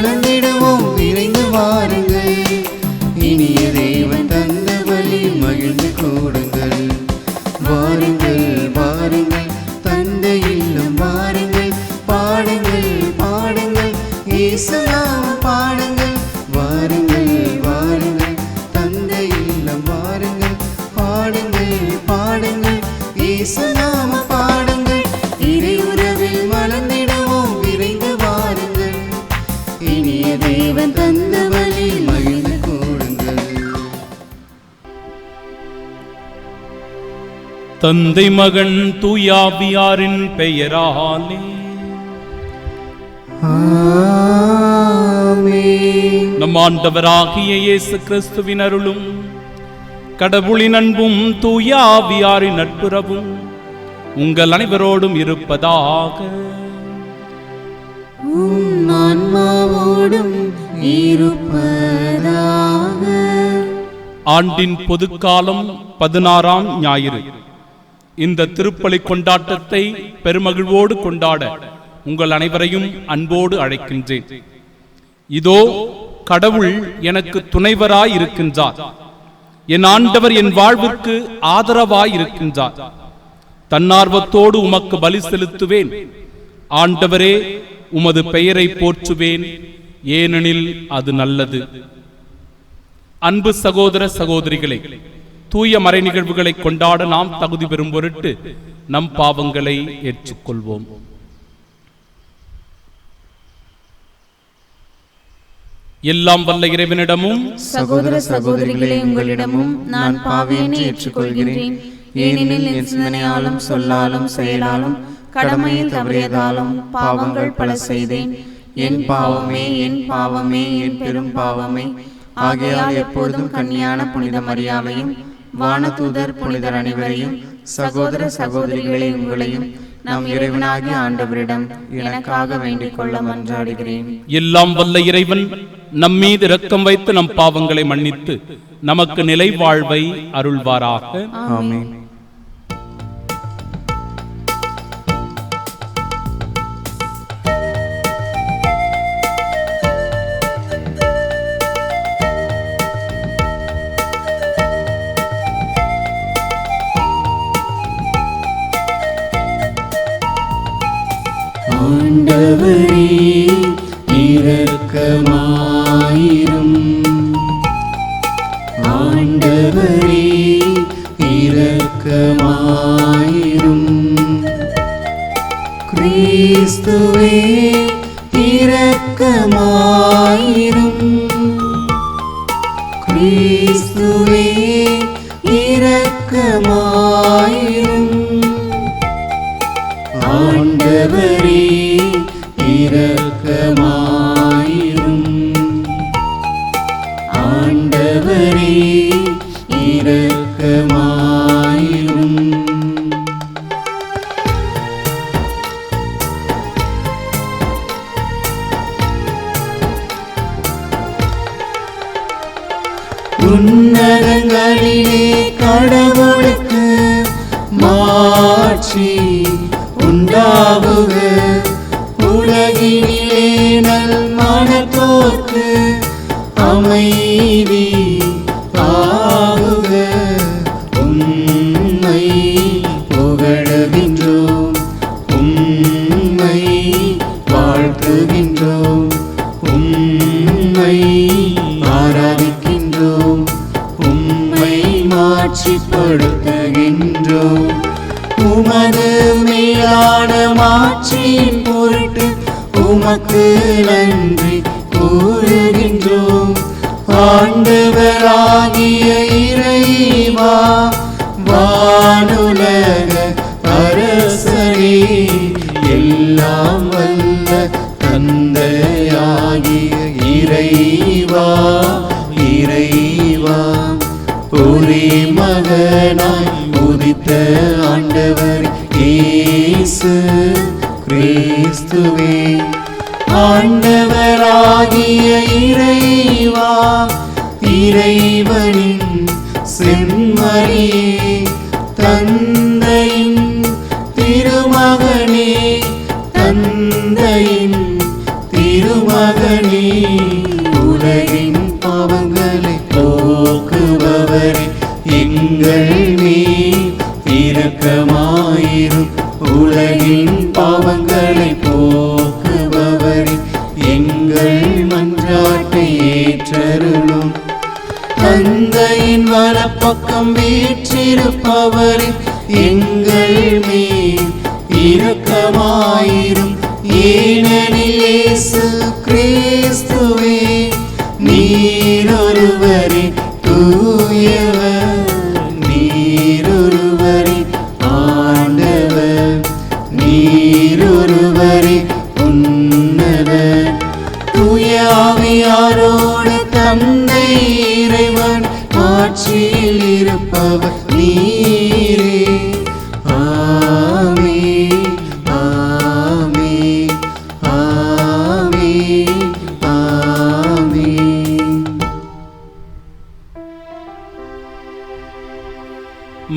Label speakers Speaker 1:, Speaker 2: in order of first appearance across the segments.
Speaker 1: மலர்ந்திடுவோம் விரைந்து வாருங்கள். இனிய தேவன் தந்த பலி மகிழ்ந்து கூடுங்கள். வாருங்கள் வாருங்கள் தந்தை இல்லம் வாருங்கள். பாடுங்கள் பாடுங்கள் இயேசு நாமம் பாடுங்கள். வாருங்கள் வாருங்கள் தந்தை இல்லம் வாருங்கள். பாடுங்கள் பாடுங்கள் இயேசு நாமம் பாடுங்கள். இறை உறவில் மலர்ந்திடுவோம் விரைந்து வாருங்கள். இனிய தேவன் தந்த பலி மகிழ்ந்து கூடுங்கள்.
Speaker 2: தந்தை மகன் தூயாவியாரின் பெயராலே
Speaker 1: ஆமென்.
Speaker 2: நம் ஆண்டவராகிய இயேசு கிறிஸ்துவின் அருளும் கடவுளின் அன்பும் தூயாவியாரின் நட்புறவும் உங்கள் அனைவரோடும் இருப்பதாக.
Speaker 1: உம் ஆன்மாவோடும் இருப்பதாக.
Speaker 2: ஆண்டின் பொதுக்காலம் 16ஆம் ஞாயிறு. இந்த திருப்பலி கொண்டாட்டத்தை பெருமகிழ்வோடு கொண்டாட உங்கள் அனைவரையும் அன்போடு அழைக்கின்றேன். இதோ கடவுள் எனக்கு துணைவராய் இருக்கின்றார். என் ஆண்டவர் என் வாழ்விற்கு ஆதரவாய் இருக்கின்றார். தன்னார்வத்தோடு உமக்கு பலி செலுத்துவேன். ஆண்டவரே, உமது பெயரை போற்றுவேன், ஏனெனில் அது நல்லது. அன்பு சகோதர சகோதரிகளே, தூய மறை நிகழ்வுகளை கொண்டாட நாம் தகுதி பெறும் பொருட்டு நம் பாவங்களை ஏற்றுக்கொள்வோம். எல்லாம் வல்ல இறைவனிடமும்
Speaker 3: சகோதர சகோதரிகளே, உங்களிடமும் நான் பாவியனை ஏற்றுக்கொள்கிறேன். ஏனெனில் என் சிந்தனையாலும் சொல்லாலும் செயலாலும் கடமையில் தவறியதாலும் பாவங்கள் பல செய்தேன். என் பாவமே என் பாவமே என் பெரும் பாவமே. ஆகையால் எப்போதும் கன்னியான புனித மரியாவையும் வானதூதர் புனிதர் அனைவரையும் சகோதர சகோதரிகளே உங்களையும் நம் இறைவனாகிய ஆண்டவரிடம் எனக்காக வேண்டிக் கொள்ள மன்றாடுகிறேன்.
Speaker 2: எல்லாம் வல்ல இறைவன் நம்மீது இரக்கம் வைத்து நம் பாவங்களை மன்னித்து நமக்கு நிலை வாழ்வை அருள்வாராக.
Speaker 3: ஆமென்.
Speaker 1: ஆண்டவரே இரக்கமாயிரும். ஆண்டவரே இரக்கமாயிரும். கிறிஸ்துவே இரக்கமாயிரும். கிறிஸ்துவே இரக்கமாயிரும். ஆண்டவரே இரக்கமாயிரும். ஆண்டவரே இரக்கமாயிரும். உன்னதங்களிலே கடவுளுக்கு மாட்சி உண்டாகுக. உலகினிலே நல் மனத்தோர்க்கு அமைதி ஆகுக. உம்மை புகழுகின்றோம், உம்மை வாழ்த்துகின்றோம், உம்மை ஆராதிக்கின்றோம், உம்மை மாட்சிப்படுத்துகின்றோம். உமது மேலான மாட்சியின் பொருட்டு உமக்கு நன்றி கூறுகின்றோம். ஆண்டவராகிய இறைவா, வானுலக அரசரே, எல்லாம் வல்ல தந்தையாகிய இறைவா, இறைவா, ஒரே மகனாய் உதித்த ஆண்டவர் இயேசு கிறிஸ்துவே, ஆண்டவராகிய இறைவா, இறைவனின் செம்மறியே, தந்தையின் திருமகனே, தந்தையின் திருமகனே, உலகின் பாவங்களை போக்குபவரே எங்கள் மேல் இரக்கமாயிரும். உலகின் பாவங்களை போக்குபவரே எங்கள் மன்றாட்டை ஏற்றருளும். தந்தையின் வலப்பக்கம் வீற்றிருப்பவரே எங்கள் மேல் இரக்கமாயிரும். ஏனெனில் இயேசு கிறிஸ்துவே நீரொருவரே தூயவர், நீரொருவரே ஆண்டவர், நீரொருவரே உன்னதர். தூய ஆவியாரோடு தந்தை இறைவன் ஆட்சியில் இருப்பவர் நீரே. ஆமென், ஆமென், ஆமென், ஆமென்.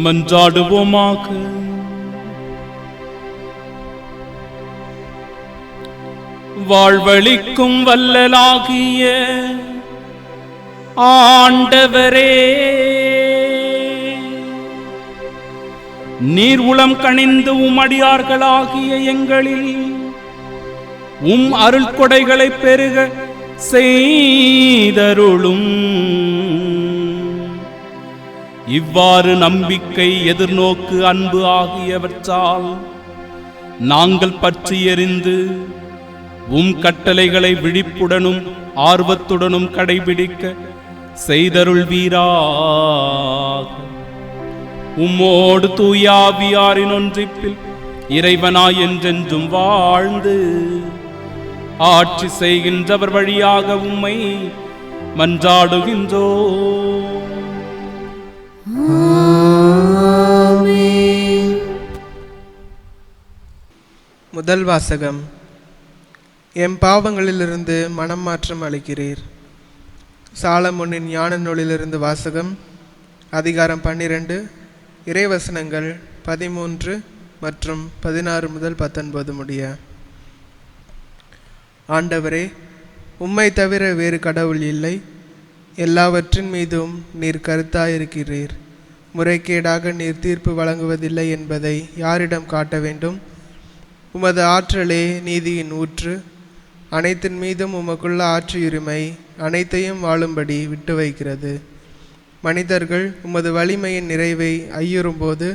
Speaker 2: மன்றாடுவோமாக. வாழ்வளிக்கும் வல்லலாகிய ஆண்டவரே, நீர் உளம் கனிந்து உமடியார்களாகிய எங்களில் அருள் கொடைகளை பெருக செய்தருளும். இவ்வாறு நம்பிக்கை, எதிர்நோக்கு, அன்பு ஆகியவற்றால் நாங்கள் பற்றி எறிந்து கட்டளைகளை விழிப்புடனும் ஆர்வத்துடனும் கடைபிடிக்க செய்தருள்வீராக. உம்மோடு தூய ஆவியாரின் ஒன்றிப்பில் இறைவனாய் என்றென்றும் வாழ்ந்து ஆட்சி செய்கின்றவர் வழியாக உம்மை மன்றாடுகின்றோம்.
Speaker 4: முதல் வாசகம். எம் பாவங்களிலிருந்து மனம் மாற்றம் அளிக்கிறீர். சாலமோனின் ஞான நூலிலிருந்து வாசகம். அதிகாரம் 12, இறைவசனங்கள் 13 மற்றும் 16 முதல் 19 முடிய. ஆண்டவரே, உம்மை தவிர வேறு கடவுள் இல்லை. எல்லாவற்றின் மீதும் நீர் கருத்தாயிருக்கிறீர். முறைகேடாக நீர் தீர்ப்பு வழங்குவதில்லை என்பதை யாரிடம் காட்ட வேண்டும்? உமது ஆற்றலே நீதியின் ஊற்று. அனைத்தின் மீதும் உமக்குள்ள ஆட்சியுரிமை அனைத்தையும் வாழும்படி விட்டு வைக்கிறது. மனிதர்கள் உமது வலிமையின் நிறைவை ஐயுறும்போது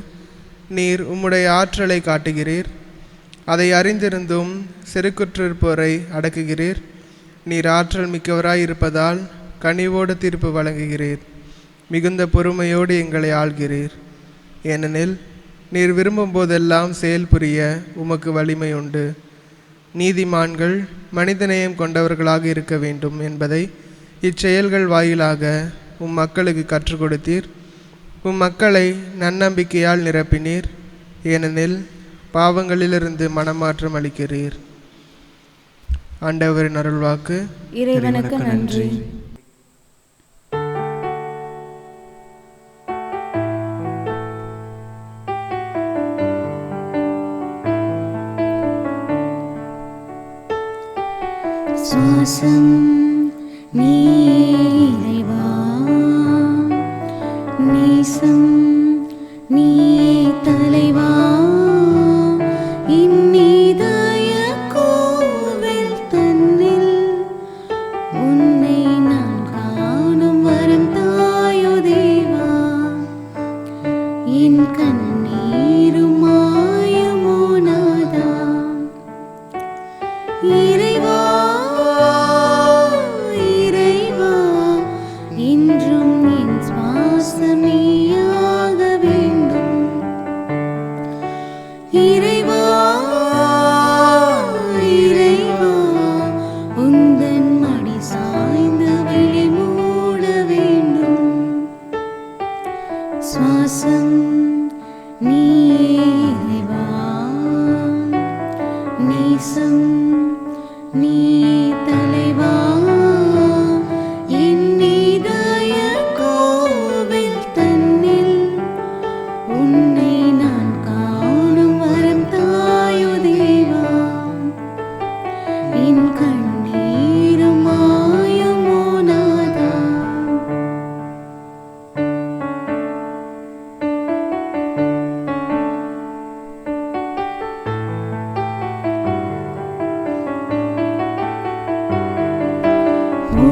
Speaker 4: நீர் உம்முடைய ஆற்றலை காட்டுகிறீர். அதை அறிந்திருந்தும் செருக்குற்றிருப்போரை அடக்குகிறீர். நீர் ஆற்றல் மிக்கவராய் இருப்பதால் கனிவோடு தீர்ப்பு வழங்குகிறீர். மிகுந்த பொறுமையோடு எங்களை ஆள்கிறீர். ஏனெனில் நீர் விரும்பும் போதெல்லாம் செயல் புரிய உமக்கு வலிமை உண்டு. நீதிமான்கள் மனிதநேயம் கொண்டவர்களாக இருக்க வேண்டும் என்பதை இச்செயல்கள் வாயிலாக உம் மக்களுக்கு கற்றுக் கொடுத்தீர். உம் மக்களை நன்னம்பிக்கையால் நிரப்பினீர். ஏனெனில் பாவங்களிலிருந்து மனமாற்றம் அளிக்கிறீர். ஆண்டவரின் அருள்வாக்கு.
Speaker 3: இறைவனுக்கு நன்றி. சுவாசம் நீ இறைவா, நேசம் நீ தலைவா. இந்நிதய கோவில் தன்னில் உன்னை நான் காணும் வரம் தாயோ தேவா. என் கண்ணீரும் மாயமோ நாதா. இறைவா, இறைவா, என்றும் என் சுவாசமேயாக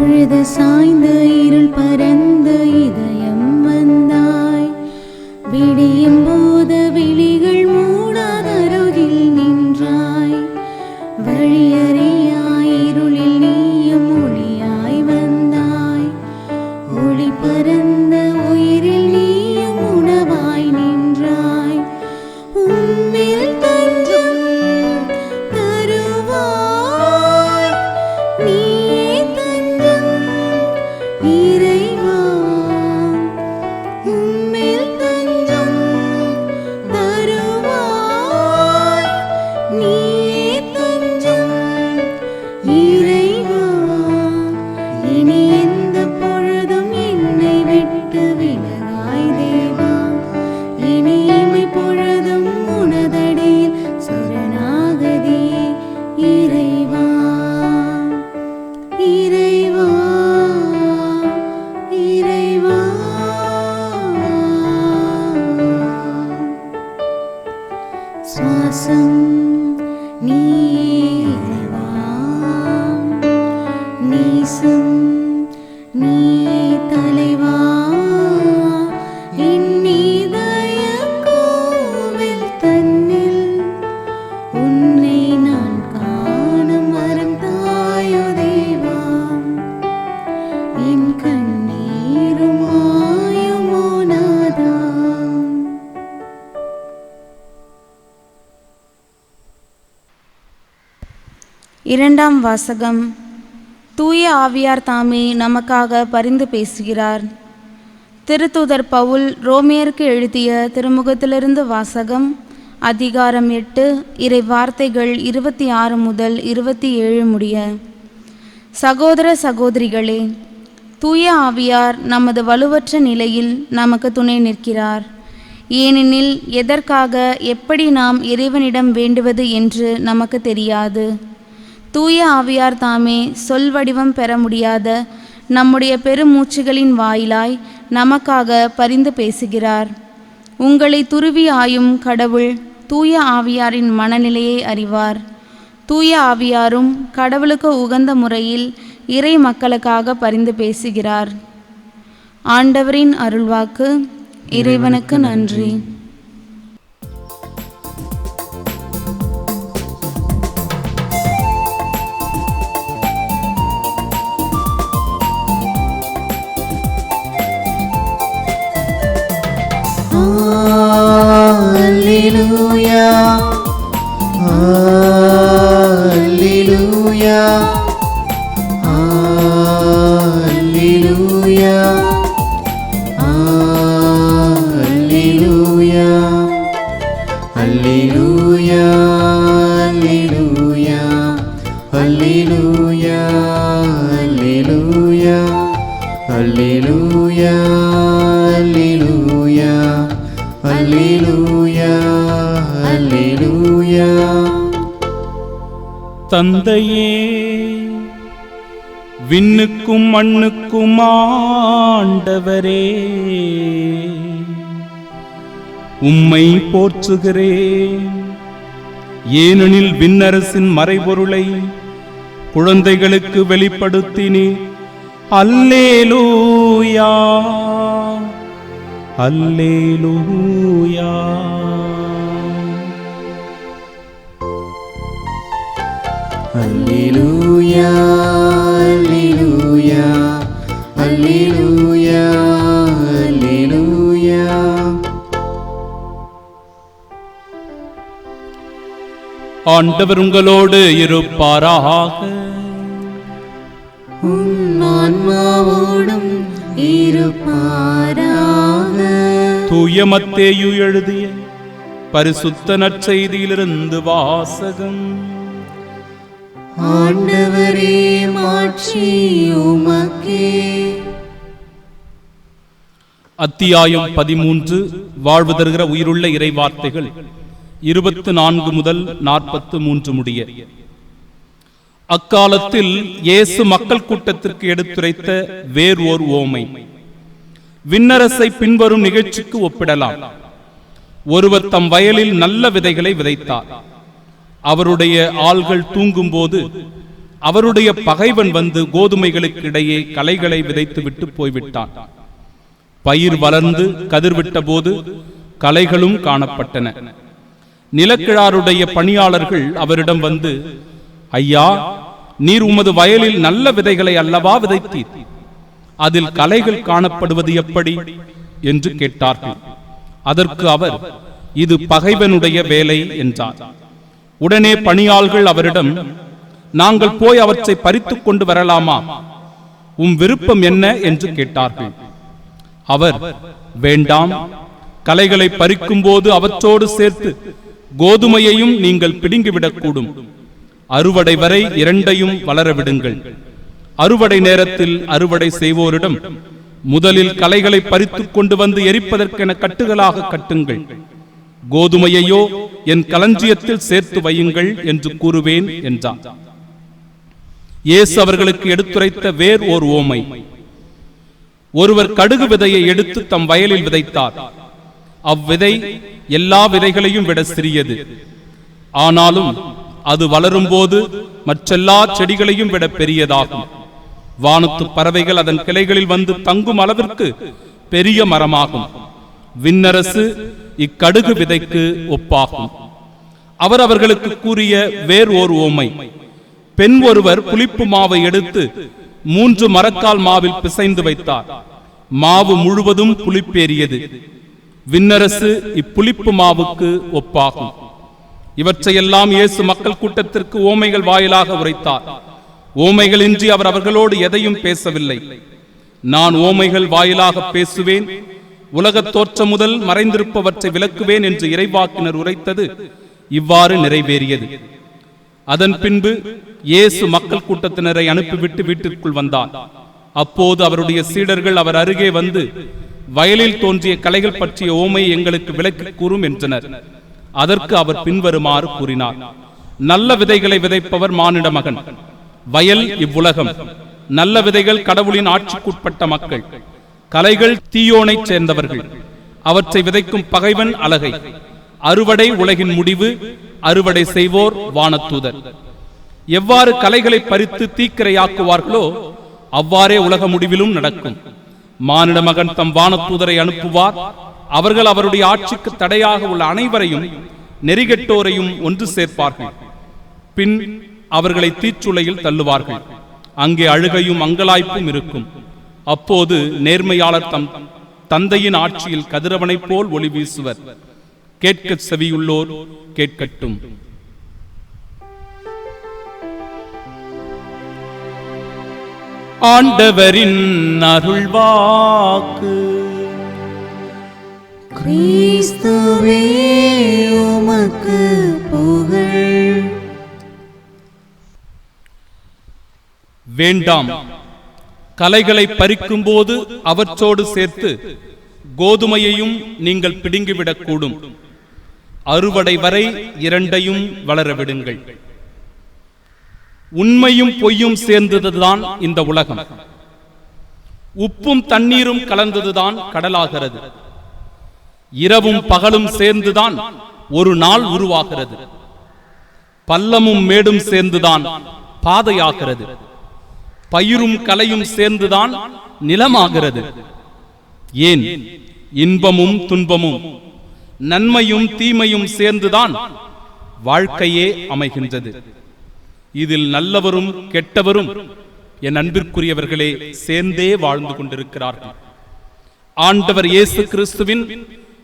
Speaker 3: பொழுது சாய்ந்த இருள் பரந்த இதயம் வந்தாய். விடியும் போது விழிகள் மூடாத அருகில் நின்றாய். வழியறியாய் இருளில் நீயும் ஒளியாய் வந்தாய். ஒளி பரந்த உயிரில் நீயும் உணவாய் நின்றாய். உன்னில் தஞ்சம் தருவாய். நீயே தஞ்சம் இறைவா. உன்னில் தஞ்சம் தருவாய். நீயே தஞ்சம் இறைவா. இனி எந்த பொழுதும் என்னை விட்டு விலகாய் தேவா. இனி இமை பொழுதும் உனதடியில் சரணாகதியே இறைவா. இறைவா இறைவா. சுவாசம் நீயே இறைவா. நேசம் நீயே தலைவா. என் இதய கோவில் தன்னில் உன்னை நான் காணும் வரம் தாயோ தேவா. என் கண்ணீரும் ஆயுமோ நாதா. இரண்டாம் வாசகம். தூய ஆவியார் தாமே நமக்காக பரிந்து பேசுகிறார். திருத்தூதர் பவுல் ரோமியருக்கு எழுதிய திருமுகத்திலிருந்து வாசகம். அதிகாரம் 8, இறை வார்த்தைகள் 26 முதல் 27 முடிய. சகோதர சகோதரிகளே, தூய ஆவியார் நமது வலுவற்ற நிலையில் நமக்கு துணை நிற்கிறார். ஏனெனில் எதற்காக எப்படி நாம் இறைவனிடம் வேண்டுவது என்று நமக்கு தெரியாது. தூய ஆவியார் தாமே சொல் வடிவம் பெற முடியாத நம்முடைய பெருமூச்சுகளின் வாயிலாய் நமக்காக பரிந்து பேசுகிறார். உங்களை துருவி ஆயும் கடவுள் தூய ஆவியாரின் மனநிலையை அறிவார். தூய ஆவியாரும் கடவுளுக்கு உகந்த முறையில் இறை மக்களுக்காக பரிந்து பேசுகிறார். ஆண்டவரின் அருள்வாக்கு. இறைவனுக்கு நன்றி.
Speaker 1: Alleluia, Alleluia, Alleluia, Alleluia, Alleluia, Alleluia, Alleluia, Alleluia, Alleluia, Alleluia, Alleluia, Alleluia.
Speaker 2: தந்தையே, விண்ணுக்கும் மண்ணுக்கும் ஆண்டவரே, உம்மை போற்றுகிறேன். ஏனெனில் விண்ணரசின் மறைபொருளை குழந்தைகளுக்கு வெளிப்படுத்தினீர். அல்லேலூயா, அல்லேலூயா.
Speaker 1: Alleluia, Alleluia, Alleluia, Alleluia.
Speaker 2: ஆண்டவர் உங்களோடு இருப்பாராக.
Speaker 3: உம் ஆன்மாவோடும் இருப்பாராக.
Speaker 2: தூய மத்தேயு எழுதிய பரிசுத்த நற்செய்தியிலிருந்து வாசகம்.
Speaker 3: ஆண்டவரே, மாட்சி உமக்கே.
Speaker 2: அத்தியாயம் 13. வாழ்வு தருகிற உயிருள்ள இறை வார்த்தைகள் 24 முதல் 43 முடிய. அக்காலத்தில் இயேசு மக்கள் கூட்டத்திற்கு எடுத்துரைத்த வேறு ஓர் ஓமை விண்ணரசை பின்வரும் நிகழ்ச்சிக்கு ஒப்பிடலாம். ஒருவர் தம் வயலில் நல்ல விதைகளை விதைத்தார். அவருடைய ஆள்கள் தூங்கும்போது அவருடைய பகைவன் வந்து கோதுமைகளுக்கு இடையே களைகளை விதைத்து விட்டு போய்விட்டான். பயிர் வளர்ந்து கதிர்விட்ட போது களைகளும் காணப்பட்டன. நிலக்கிழாருடைய பணியாளர்கள் அவரிடம் வந்து, ஐயா, நீர் உமது வயலில் நல்ல விதைகளை அல்லவா விதைத்தீர், அதில் களைகள் காணப்படுவது எப்படி என்று கேட்டார்கள். அதற்கு அவர், இது பகைவனுடைய வேலை என்றார். உடனே பணியாளர்கள் அவரிடம், நாங்கள் போய் அவற்றை பறித்துக் கொண்டு வரலாமா, உம் விருப்பம் என்ன என்று கேட்டார்கள். அவர், வேண்டாம், களைகளை பறிக்கும் போது அவற்றோடு சேர்த்து கோதுமையையும் நீங்கள் பிடுங்கிவிடக்கூடும். அறுவடை வரை இரண்டையும் வளர விடுங்கள். அறுவடை நேரத்தில் அறுவடை செய்வோரிடம், முதலில் களைகளை பறித்துக் கொண்டு வந்து எரிப்பதற்கென கட்டுகளாக கட்டுங்கள், கோதுமையையோ என் களஞ்சியத்தில் சேர்த்து வையுங்கள் என்று கூறுவேன் என்றார். இயேசு அவர்களுக்கு எடுத்துரைத்த வேறு ஓர் ஓமை. ஒருவர் கடுகு விதையை எடுத்து தம் வயலில் விதைத்தார். அவ்விதை எல்லா விதைகளையும் விட சிறியது. ஆனாலும் அது வளரும் போது மற்றெல்லா செடிகளையும் விட பெரியதாகும். வானத்து பறவைகள் அதன் கிளைகளில் வந்து தங்கும் அளவிற்கு பெரிய மரமாகும். விண்ணரசு இக்கடுகு விதைக்கு ஒப்பாகும். அவர் அவர்களுக்கு கூறிய வேறு ஓர் ஓமை. பெண் ஒருவர் புளிப்பு மாவை எடுத்து 3 மரக்கால் மாவில் பிசைந்து வைத்தார். மாவு முழுவதும் புளிப்பேறியது. விண்ணரசு இப்புளிப்பு மாவுக்கு ஒப்பாகும். இவற்றையெல்லாம் இயேசு மக்கள் கூட்டத்திற்கு ஓமைகள் வாயிலாக உரைத்தார். ஓமைகளின்றி அவர் அவர்களோடு எதையும் பேசவில்லை. நான் ஓமைகள் வாயிலாக பேசுவேன், உலகத் தோற்றம் முதல் மறைந்திருப்பவற்றை விளக்குவேன் என்று இறைவாக்கினர் உரைத்தது இவ்வாறு நிறைவேறியது. அதன் பின்பு இயேசு மக்கள் கூட்டத்தினரை அனுப்பிவிட்டு வீட்டிற்குள் வந்தார். அப்போது அவருடைய சீடர்கள் அவர் அருகே வந்து, வயலில் தோன்றிய களைகள் பற்றிய ஓமை எங்களுக்கு விளக்கி கூறும் என்றனர். அதற்கு அவர் பின்வருமாறு கூறினார். நல்ல விதைகளை விதைப்பவர் மானிட மகன். வயல் இவ்வுலகம். நல்ல விதைகள் கடவுளின் ஆட்சிக்குட்பட்ட மக்கள். களைகள் தீயோனைச் சேர்ந்தவர்கள். அவற்றை விதைக்கும் பகைவன் அலகை. அறுவடை உலகின் முடிவு. அறுவடை செய்வோர் வானதூதர். எவ்வாறு களைகளை பறித்து தீக்கிரையாக்குவார்களோ அவ்வாறே உலக முடிவிலும் நடக்கும். மானிட மகன் தம் வானதூதரை அனுப்புவார். அவர்கள் அவருடைய ஆட்சிக்கு தடையாக உள்ள அனைவரையும் நெறிகெட்டோரையும் ஒன்று சேர்ப்பார்கள். பின் அவர்களை தீச்சுளையில் தள்ளுவார்கள். அங்கே அழுகையும் அங்கலாய்ப்பும் இருக்கும். அப்போது நேர்மையாளர் தம் தந்தையின் ஆட்சியில் கதிரவனைப் போல் ஒளி வீசுவர். கேட்க செவியுள்ளோர் கேட்கட்டும். ஆண்டவரின் அருள்வாக்கு.
Speaker 1: கிறிஸ்துவே உமக்கு புகழ்.
Speaker 2: வேண்டாம், களைகளை பறிக்கும் போது அவற்றோடு சேர்த்து கோதுமையையும் நீங்கள் பிடுங்கிவிடக்கூடும். அறுவடை வரை இரண்டையும் வளர விடுங்கள். உண்மையும் பொய்யும் சேர்ந்ததுதான் இந்த உலகம். உப்பும் தண்ணீரும் கலந்ததுதான் கடலாகிறது. இரவும் பகலும் சேர்ந்துதான் ஒரு நாள் உருவாகிறது. பள்ளமும் மேடும் சேர்ந்துதான் பாதையாகிறது. பயிரும் கலையும் சேர்ந்துதான் நிலமாகிறது. ஏன், இன்பமும் துன்பமும் நன்மையும் தீமையும் சேர்ந்துதான் வாழ்க்கையே அமைகின்றது. இதில் நல்லவரும் கெட்டவரும் என் அன்பிற்குரியவர்களே சேர்ந்தே வாழ்ந்து கொண்டிருக்கிறார்கள். ஆண்டவர் இயேசு கிறிஸ்துவின்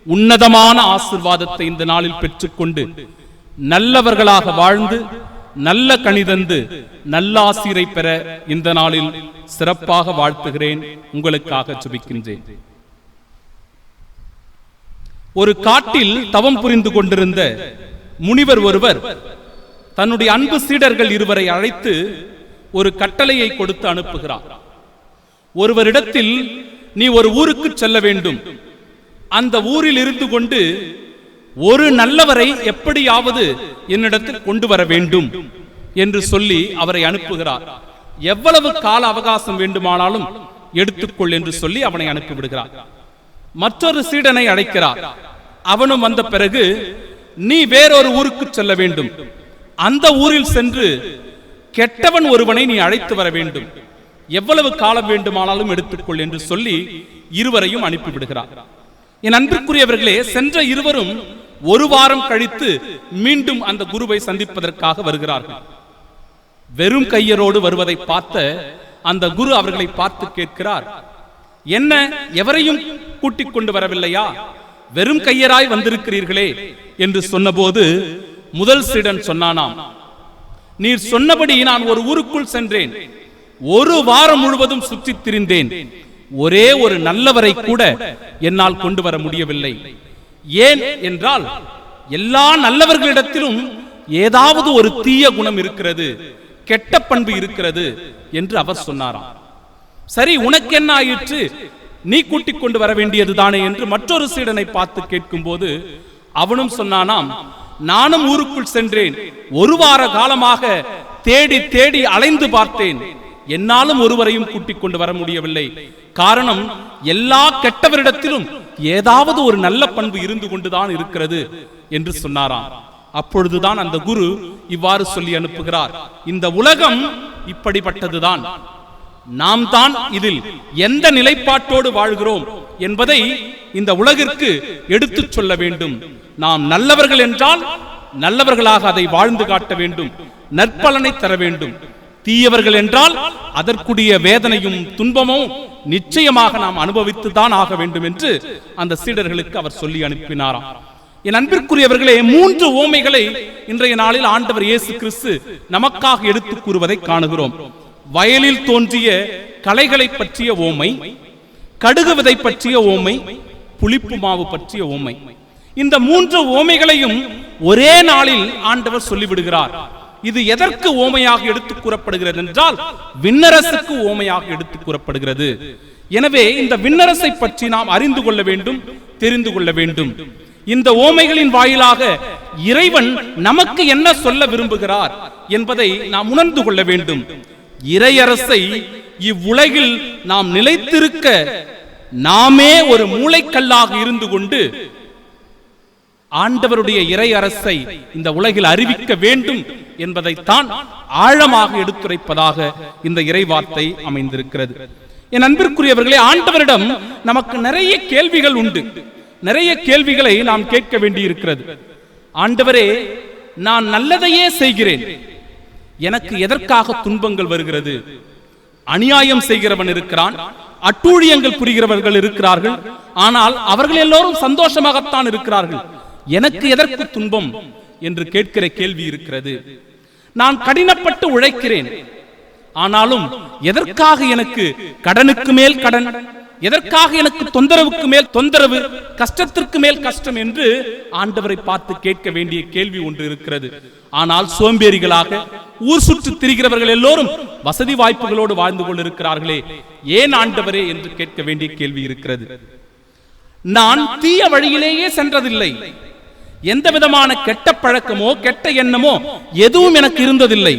Speaker 2: உன்னதமான ஆசீர்வாதத்தை இந்த நாளில் பெற்றுக்கொண்டு நல்லவர்களாக வாழ்ந்து நல்ல கனிதந்து நல்ல ஆசீரை பெற இந்த நாளில் சிறப்பாக வாழ்த்துகிறேன். உங்களுக்காக ஜெபிக்கின்றேன். ஒரு காட்டில் தவம் புரிந்து கொண்டிருந்த முனிவர் ஒருவர் தன்னுடைய அன்பு சீடர்கள் இருவரை அழைத்து ஒரு கட்டளையை கொடுத்து அனுப்புகிறார். ஒருவரிடத்தில் நீ ஒரு ஊருக்கு செல்ல வேண்டும். அந்த ஊரில் இருந்து கொண்டு ஒரு நல்லவரை எப்படியாவது என்னிடத்தில் கொண்டு வர வேண்டும் என்று சொல்லி அவரை அனுப்புகிறார். எவ்வளவு கால அவகாசம் வேண்டுமானாலும் எடுத்துக்கொள் என்று சொல்லி அவனை அனுப்பிவிடுகிறார். மற்றொரு சீடனை அழைக்கிறார். அவனும் வந்த பிறகு நீ வேறொரு ஊருக்கு செல்ல வேண்டும். அந்த ஊரில் சென்று கெட்டவன் ஒருவனை நீ அழைத்து வர வேண்டும், எவ்வளவு காலம் வேண்டுமானாலும் எடுத்துக்கொள் என்று சொல்லி இருவரையும் அனுப்பிவிடுகிறார். என் அன்பிற்குரியவர்களே, சென்ற இருவரும் ஒரு வாரம் கழித்து மீண்டும் அந்த குருவை சந்திப்பதற்காக வருகிறார்கள். வெறும் கையரோடு வருவதை பார்த்த அந்த குரு அவர்களை பார்த்து கேட்கிறார், என்ன எவரையும் கூட்டிக் கொண்டு வரவில்லையா, வெறும் கையராய் வந்திருக்கிறீர்களே என்று சொன்னபோது முதல் சீடன் சொன்னானாம், நீர் சொன்னபடி நான் ஒரு ஊருக்குள் சென்றேன், ஒரு வாரம் முழுவதும் சுற்றித் திரிந்தேன், ஒரே ஒரு நல்லவரை கூட என்னால் கொண்டு வர முடியவில்லை. ஏன் என்றால் எல்லா நல்லவர்களிடத்திலும் ஏதாவது ஒரு தீய குணம் இருக்கிறது, கெட்ட பண்பு இருக்கிறது என்று அவர் சொன்னாராம். சரி, உனக்கு என்ன ஆயிற்று, நீ கூட்டிக் கொண்டு வர வேண்டியதுதானே என்று மற்றொரு சீடனை பார்த்து கேட்கும் போது அவனும் சொன்னானாம், நானும் ஊருக்குள் சென்றேன், ஒரு வார காலமாக தேடி தேடி அலைந்து பார்த்தேன், என்னாலும் ஒருவரையும் கூட்டிக் கொண்டு வர முடியவில்லை. காரணம், எல்லா கெட்டவரிடத்திலும் ஏதாவது ஒரு நல்ல பண்பு இருந்து கொண்டுதான் இருக்கிறது என்று சொன்னாராம். அப்பொழுதுதான் அந்த குரு இவ்வாறு சொல்லி அனுப்புகிறார், இந்த உலகம் இப்படிப்பட்டதுதான், நாம் தான் இதில் எந்த நிலைப்பாட்டோடு வாழ்கிறோம் என்பதை இந்த உலகிற்கு எடுத்துச் சொல்ல வேண்டும். நாம் நல்லவர்கள் என்றால் நல்லவர்களாக அதை வாழ்ந்து காட்ட வேண்டும், நற்பலனை தர வேண்டும். தீயவர்கள் என்றால் அதற்குரிய வேதனையும் துன்பமும் நிச்சயமாக நாம் அனுபவித்துதான் ஆக வேண்டும் என்று அந்த சீடர்களுக்கு அவர் சொல்லி அனுப்பினாராம். என் அன்பிற்குரியவர்களே, 3 ஓமைகளை இன்றைய நாளில் ஆண்டவர் இயேசு கிறிஸ்து நமக்காக எடுத்து கூறுவதை காணுகிறோம். வயலில் தோன்றிய களைகளை பற்றிய ஓமை, கடுகு விதை பற்றிய ஓமை, புளிப்பு மாவு பற்றிய ஓமை. இந்த 3 ஓமைகளையும் ஒரே நாளில் ஆண்டவர் சொல்லிவிடுகிறார். இது எதற்கு ஓமையாக எடுத்து கூறப்படுகிறது என்றால் விண்ணரசுக்கு ஓமையாக எடுத்து கூறப்படுகிறது. எனவே இந்த விண்ணரசை பற்றி நாம் அறிந்து கொள்ள வேண்டும், தெரிந்து கொள்ள வேண்டும். இந்த ஓமைகளின் வாயிலாக இறைவன் நமக்கு என்ன சொல்ல விரும்புகிறார் என்பதை நாம் உணர்ந்து கொள்ள வேண்டும். இறையரசை இவ்வுலகில் நாம் நிலைத்திருக்க நாமே ஒரு மூளைக்கல்லாக இருந்து கொண்டு ஆண்டவருடைய இறை அரசை இந்த உலகில் அறிவிக்க வேண்டும் என்பதைத்தான் ஆழமாக எடுத்துரைப்பதாக இந்த இறைவார்த்தை அமைந்திருக்கிறது. என் அன்பிற்குரியவர்களே, ஆண்டவரிடம் நமக்கு நிறைய கேள்விகள் உண்டு, நிறைய கேள்விகளை நாம் கேட்க வேண்டியிருக்கிறது. ஆண்டவரே, நான் நல்லதையே செய்கிறேன், எனக்கு எதற்காக துன்பங்கள் வருகிறது? அநியாயம் செய்கிறவன் இருக்கிறான், அட்டூழியங்கள் புரிகிறவர்கள் இருக்கிறார்கள், ஆனால் அவர்கள் எல்லோரும் சந்தோஷமாகத்தான் இருக்கிறார்கள், எனக்கு எதற்கு துன்பம் என்று கேட்கிற கேள்வி இருக்கிறது. நான் கடினப்பட்டு உழைக்கிறேன், ஆனாலும் எதற்காக எனக்கு கடனுக்கு மேல் கடன், எதற்காக எனக்கு தொந்தரவுக்கு மேல் தொந்தரவு, கஷ்டத்திற்கு மேல் கஷ்டம் என்று ஆண்டவரை பார்த்து கேட்க வேண்டிய கேள்வி ஒன்று இருக்கிறது. ஆனால் சோம்பேறிகளாக ஊர் சுற்றி திரிகிறவர்கள் எல்லோரும் வசதி வாய்ப்புகளோடு வாழ்ந்து கொண்டிருக்கிறார்களே, ஏன் ஆண்டவரே என்று கேட்க வேண்டிய கேள்வி இருக்கிறது. நான் தீய வழியிலேயே சென்றதில்லை, எந்த விதமான கெட்ட பழக்கமோ கெட்ட எண்ணமோ எதுவும் எனக்கு இருந்ததில்லை,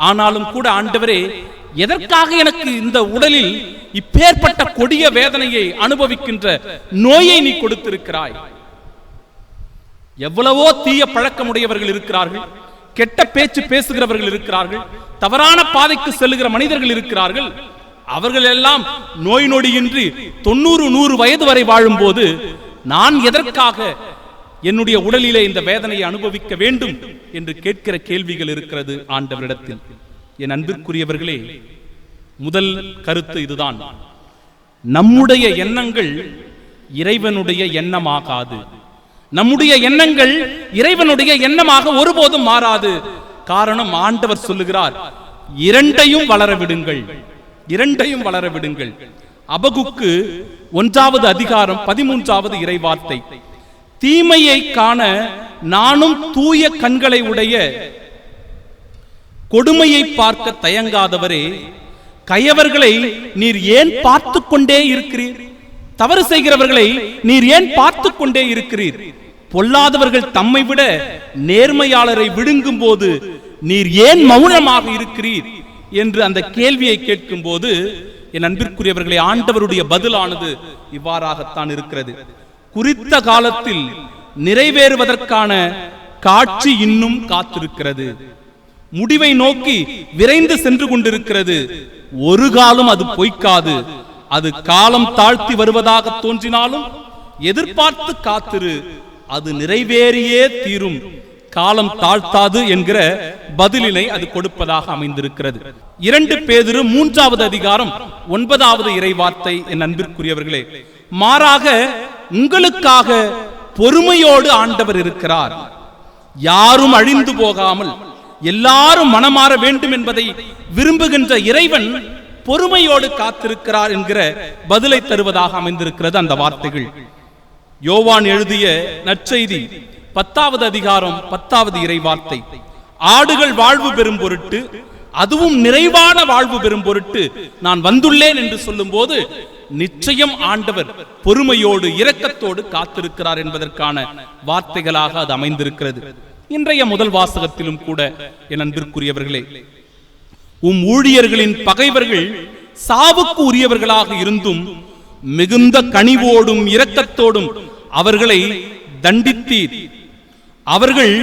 Speaker 2: ஆனாலும் கூட ஆண்டவரே, எதற்காக எனக்கு இந்த உடலில் இப்பேற்பட்ட கொடிய வேதனையை அனுபவிக்கின்ற நோயை நீ கொடுத்திருக்கிறாய்? எவ்வளவோ தீய பழக்கமுடையவர்கள் இருக்கிறார்கள், கெட்ட பேச்சு பேசுகிறவர்கள் இருக்கிறார்கள், தவறான பாதைக்கு செல்லுகிற மனிதர்கள் இருக்கிறார்கள். அவர்கள் எல்லாம் நோய் நொடியின்றி 90-100 வயது வரை வாழும் போது நான் எதற்காக என்னுடைய உடலிலே இந்த வேதனையை அனுபவிக்க வேண்டும் என்று கேட்கிற கேள்விகள் இருக்கிறது ஆண்டவரிடத்தில். என் அன்பிற்குரியவர்களே, முதல் கருத்து இதுதான், நம்முடைய எண்ணங்கள் இறைவனுடைய எண்ணமாகாது, நம்முடைய எண்ணங்கள் இறைவனுடைய எண்ணமாக ஒருபோதும் மாறாது. காரணம், ஆண்டவர் சொல்லுகிறார், இரண்டையும் வளர விடுங்கள், இரண்டையும் வளர விடுங்கள். அபகுக்கு 1வது அதிகாரம் 13வது இறைவார்த்தை, தீமையை காண நானும் தூய கண்களை உடைய, கொடுமையை பார்க்க தயங்காதவரே, கயவர்களை நீர் ஏன் பார்த்து கொண்டே இருக்கிறீர்? தவறு செய்கிறவர்களை நீர் ஏன் பார்த்து கொண்டே இருக்கிறீர்? பொல்லாதவர்கள் தம்மை விட நேர்மையாளரை விழுங்கும் போது நீர் ஏன் மௌனமாக இருக்கிறீர் என்று அந்த கேள்வியை கேட்கும் போது, என் அன்பிற்குரியவர்களே, ஆண்டவருடைய பதிலானது இவ்வாறாகத்தான் இருக்கிறது. குறித்த காலத்தில் நிறைவேறுவதற்கான காட்சி இன்னும் காத்திருக்கிறது. முடிவை நோக்கி விரைந்து சென்று கொண்டிருக்கிறது. ஒரு காலம் அது பொய்க்காது. அது காலம் தாழ்த்தி வருவதாக தோன்றினாலும் எதிர்பார்த்து காத்திரு, அது நிறைவேறியே தீரும், காலம் தாழ்த்தாது என்கிற பதிலினை அது கொடுப்பதாக அமைந்திருக்கிறது. 2 பேதுரு 3வது அதிகாரம் 9வது இறைவார்த்தை. என் அன்பிற்குரியவர்களே, மாறாக உங்களுக்காக பொறுமையோடு ஆண்டவர் இருக்கிறார். யாரும் அழிந்து போகாமல் எல்லாரும் மனமாற வேண்டும் என்பதை விரும்புகின்ற இறைவன் பொறுமையோடு காத்திருக்கிறார் என்கிற பதிலை தருவதாக அமைந்திருக்கிறது அந்த வார்த்தைகள். யோவான் எழுதிய நற்செய்தி 10வது அதிகாரம் 10வது இறைவார்த்தை, ஆடுகள் வாழ்வு பெறும் பொருட்டு, அதுவும் நிறைவான வாழ்வு பெறும் பொருட்டு நான் வந்துள்ளேன் என்று சொல்லும் போது நிச்சயம் ஆண்டவர் பொறுமையோடு இரக்கத்தோடு காத்திருக்கிறார் என்பதற்கான வார்த்தைகளாக அது அமைந்திருக்கிறது. இன்றைய முதல் வாசகத்திலும் கூட என் அன்பிற்குரியவர்களே, ஊழியர்களின் பகைவர்கள் சாவுக்கு உரியவர்களாக இருந்தும் மிகுந்த கனிவோடும் இரக்கத்தோடும் அவர்களை தண்டித்தீர். அவர்கள்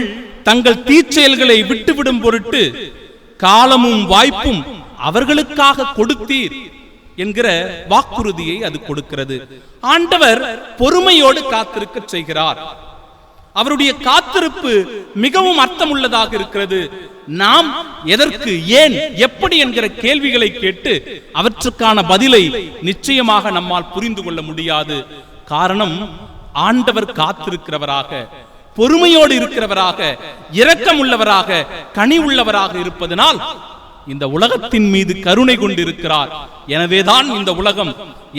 Speaker 2: தங்கள் தீச்செயல்களை விட்டுவிடும் பொருட்டு காலமும் வாய்ப்பும் அவர்களுக்காக கொடுத்தீர் என்கிற வாக்குறுதியை அது கொடுக்கிறது. ஆண்டவர் பொறுமையோடு காத்திருக்க செய்கிறார். அவருடைய காத்திருப்பு மிகவும் அர்த்தமுள்ளதாக இருக்கிறது. நாம் எதற்கு, ஏன், எப்படி என்கிற கேள்விகளை கேட்டு அவற்றுக்கான பதிலை நிச்சயமாக நம்மால் புரிந்து கொள்ள முடியாது. காரணம், ஆண்டவர் காத்திருக்கிறவராக, பொறுமையோடு இருக்கிறவராக, இரக்கம் உள்ளவராக, கனி உள்ளவராக இருப்பதனால் இந்த உலகத்தின் மீது கருணை கொண்டிருக்கிறார். எனவேதான் இந்த உலகம்